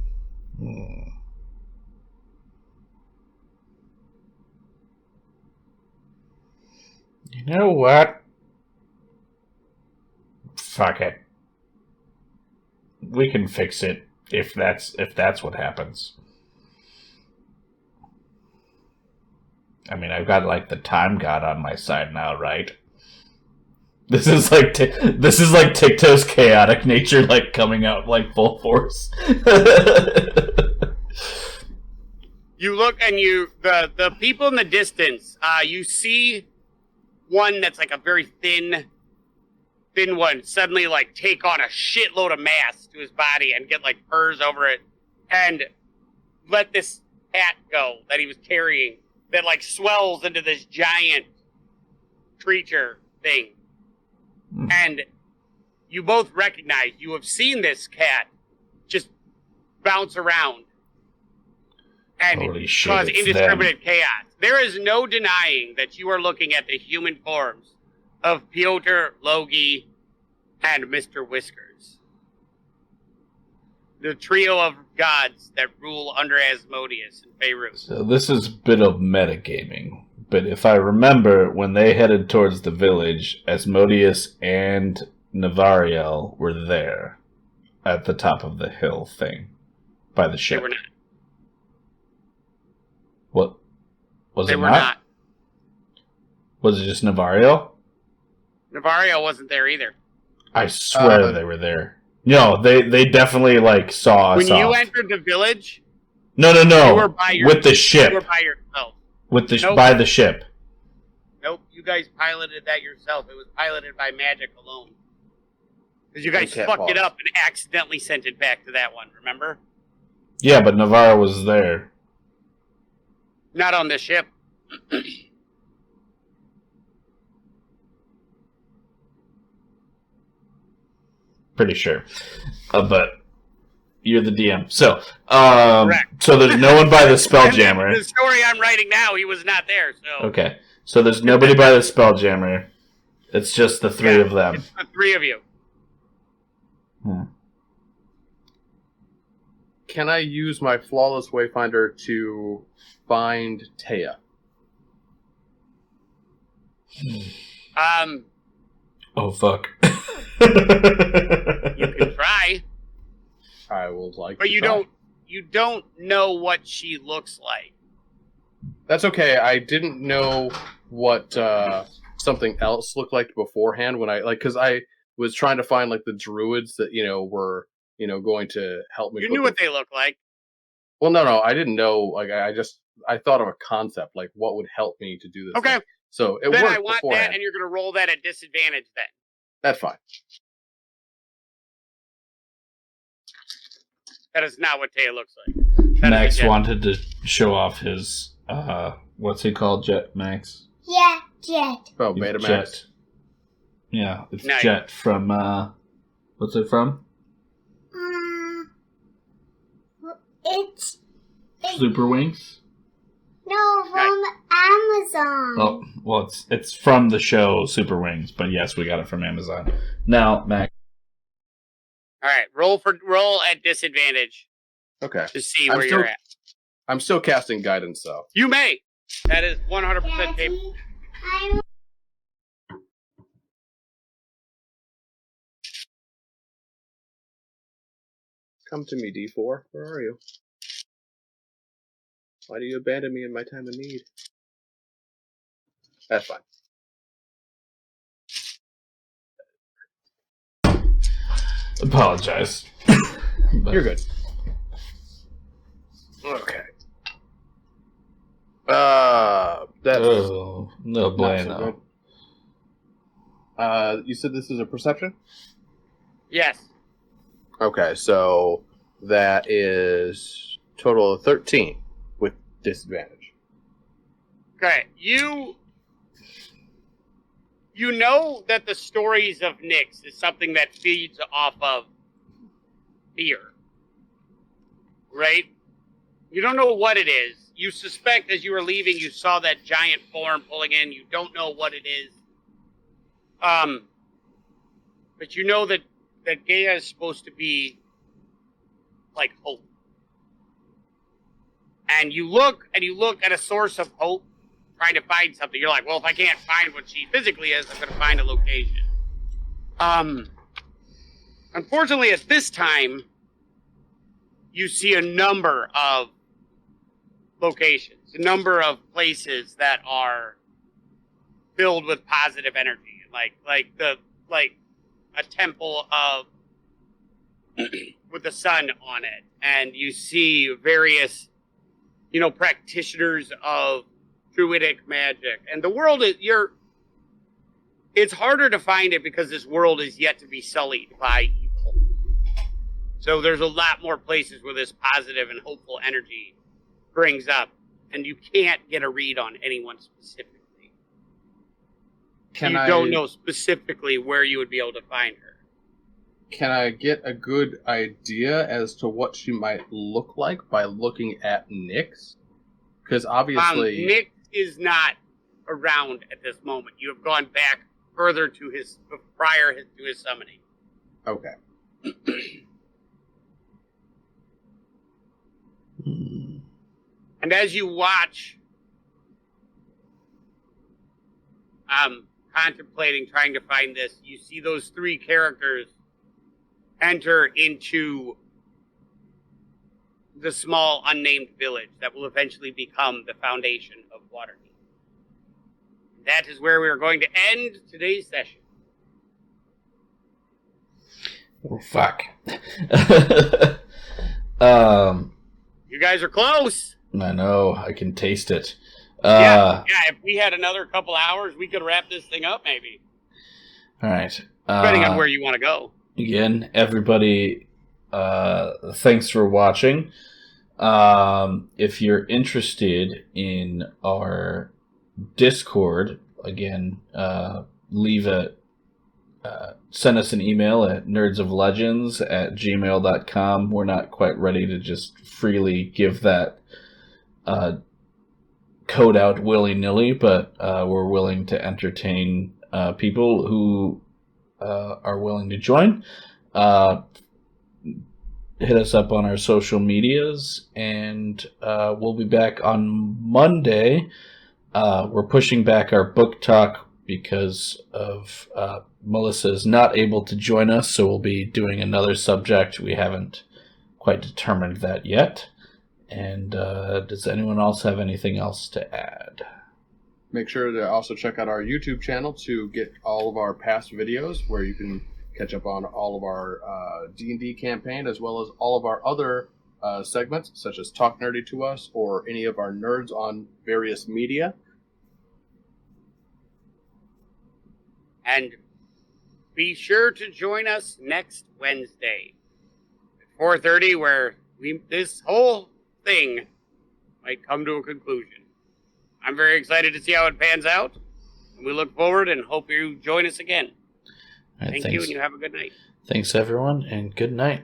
You know what? Fuck it. We can fix it if that's what happens. I mean, I've got like the time god on my side now, right? This is like Ticto's chaotic nature, like coming out like full force. You look and the people in the distance. You see one that's like a very thin one suddenly like take on a shitload of mass to his body and get like furs over it, and let this hat go that he was carrying that like swells into this giant creature thing. And you both recognize you have seen this cat just bounce around and cause indiscriminate chaos. There is no denying that you are looking at the human forms of Piotr, Logi, and Mr. Whiskers. The trio of gods that rule under Asmodeus and Beirut. So this is a bit of metagaming, but if I remember, when they headed towards the village, Asmodeus and Navariel were there at the top of the hill thing by the ship. They were not. What? Was They it were not? not. Was it just Navariel? Navariel wasn't there either. I swear they were there. No, they definitely like saw us When you off. entered the village, No. you were by With the ship. You were by yourself. With the Nope. by the ship. Nope, you guys piloted that yourself. It was piloted by magic alone. Because you guys can't fucked it pause. up and accidentally sent it back to that one, remember? Yeah, but Navarro was there. Not on the ship. Pretty sure. But you're the DM. So, Correct. so there's no one by the Spelljammer. The story I'm writing now, he was not there, so... Okay. So there's nobody by the Spelljammer. It's just the three of them. It's the three of you. Can I use my flawless wayfinder to find Taya? Oh, fuck. You can try, I will like. but to you try. don't know what she looks like. That's okay. I didn't know what something else looked like beforehand when because I was trying to find like the druids that were going to help me. You put knew the- what they looked like. Well, no, I didn't know. Like I thought of a concept, like what would help me to do this. Okay. thing. So it Then worked I want beforehand. that, and you're going to roll that at disadvantage then. That's fine. That is not what Taya looks like. That is Max a jet. wanted to show off his, what's he called, Jet Max? Yeah, Jet. Oh, He's Betamax. Jet. Yeah, it's Nice. Jet from, what's it from? It's Super Wings? no from Amazon. Oh, well, it's from the show Super Wings, but yes, we got it from Amazon. Now, Max. All right, roll at disadvantage Okay. to see I'm where still- you're at. I'm still casting guidance, though. You may. That is 100% capable. Daddy, I'm Come to me, D4. Where are you? Why do you abandon me in my time of need? That's fine. Apologize. But- You're good. Okay. That's Oh, no not so bueno. good. You said this is a perception? Yes. Okay, so that is total of 13 with disadvantage. Okay. You know that the stories of Nyx is something that feeds off of fear. Right? You don't know what it is. You suspect as you were leaving you saw that giant form pulling in. You don't know what it is. But you know that Gaia is supposed to be like hope. And you look at a source of hope trying to find something. You're like, well, if I can't find what she physically is, I'm going to find a location. Unfortunately, at this time, you see a number of locations, a number of places that are filled with positive energy, like a temple of with the sun on it, and you see various, practitioners of druidic magic, and the world is it's harder to find it because this world is yet to be sullied by evil. So there's a lot more places where this positive and hopeful energy brings up, and you can't get a read on anyone specifically. Don't know specifically where you would be able to find her. Can I get a good idea as to what she might look like by looking at Nyx? Because obviously... Nyx is not around at this moment. You have gone back further to prior to his summoning. Okay. And as you watch, contemplating, trying to find this, you see those three characters enter into the small unnamed village that will eventually become the foundation of Waterdeep. That is where we are going to end today's session. Oh, fuck. You guys are close. I know. I can taste it. Yeah, if we had another couple hours, we could wrap this thing up, maybe. All right. Depending on where you want to go. Again, everybody, thanks for watching. If you're interested in our Discord, again, send us an email at nerdsoflegends@gmail.com. We're not quite ready to just freely give that code out willy-nilly, but we're willing to entertain people who are willing to join. Hit us up on our social medias, and we'll be back on Monday. We're pushing back our book talk because of Melissa's not able to join us, so we'll be doing another subject. We haven't quite determined that yet. And does anyone else have anything else to add? Make sure to also check out our YouTube channel to get all of our past videos, where you can catch up on all of our D&D campaign, as well as all of our other segments, such as Talk Nerdy to Us, or any of our nerds on various media. And be sure to join us next Wednesday at 4:30, where this whole thing might come to a conclusion. I'm very excited to see how it pans out, and we look forward and hope you join us again. All right, Thank you, and you have a good night. Thanks, everyone, and good night.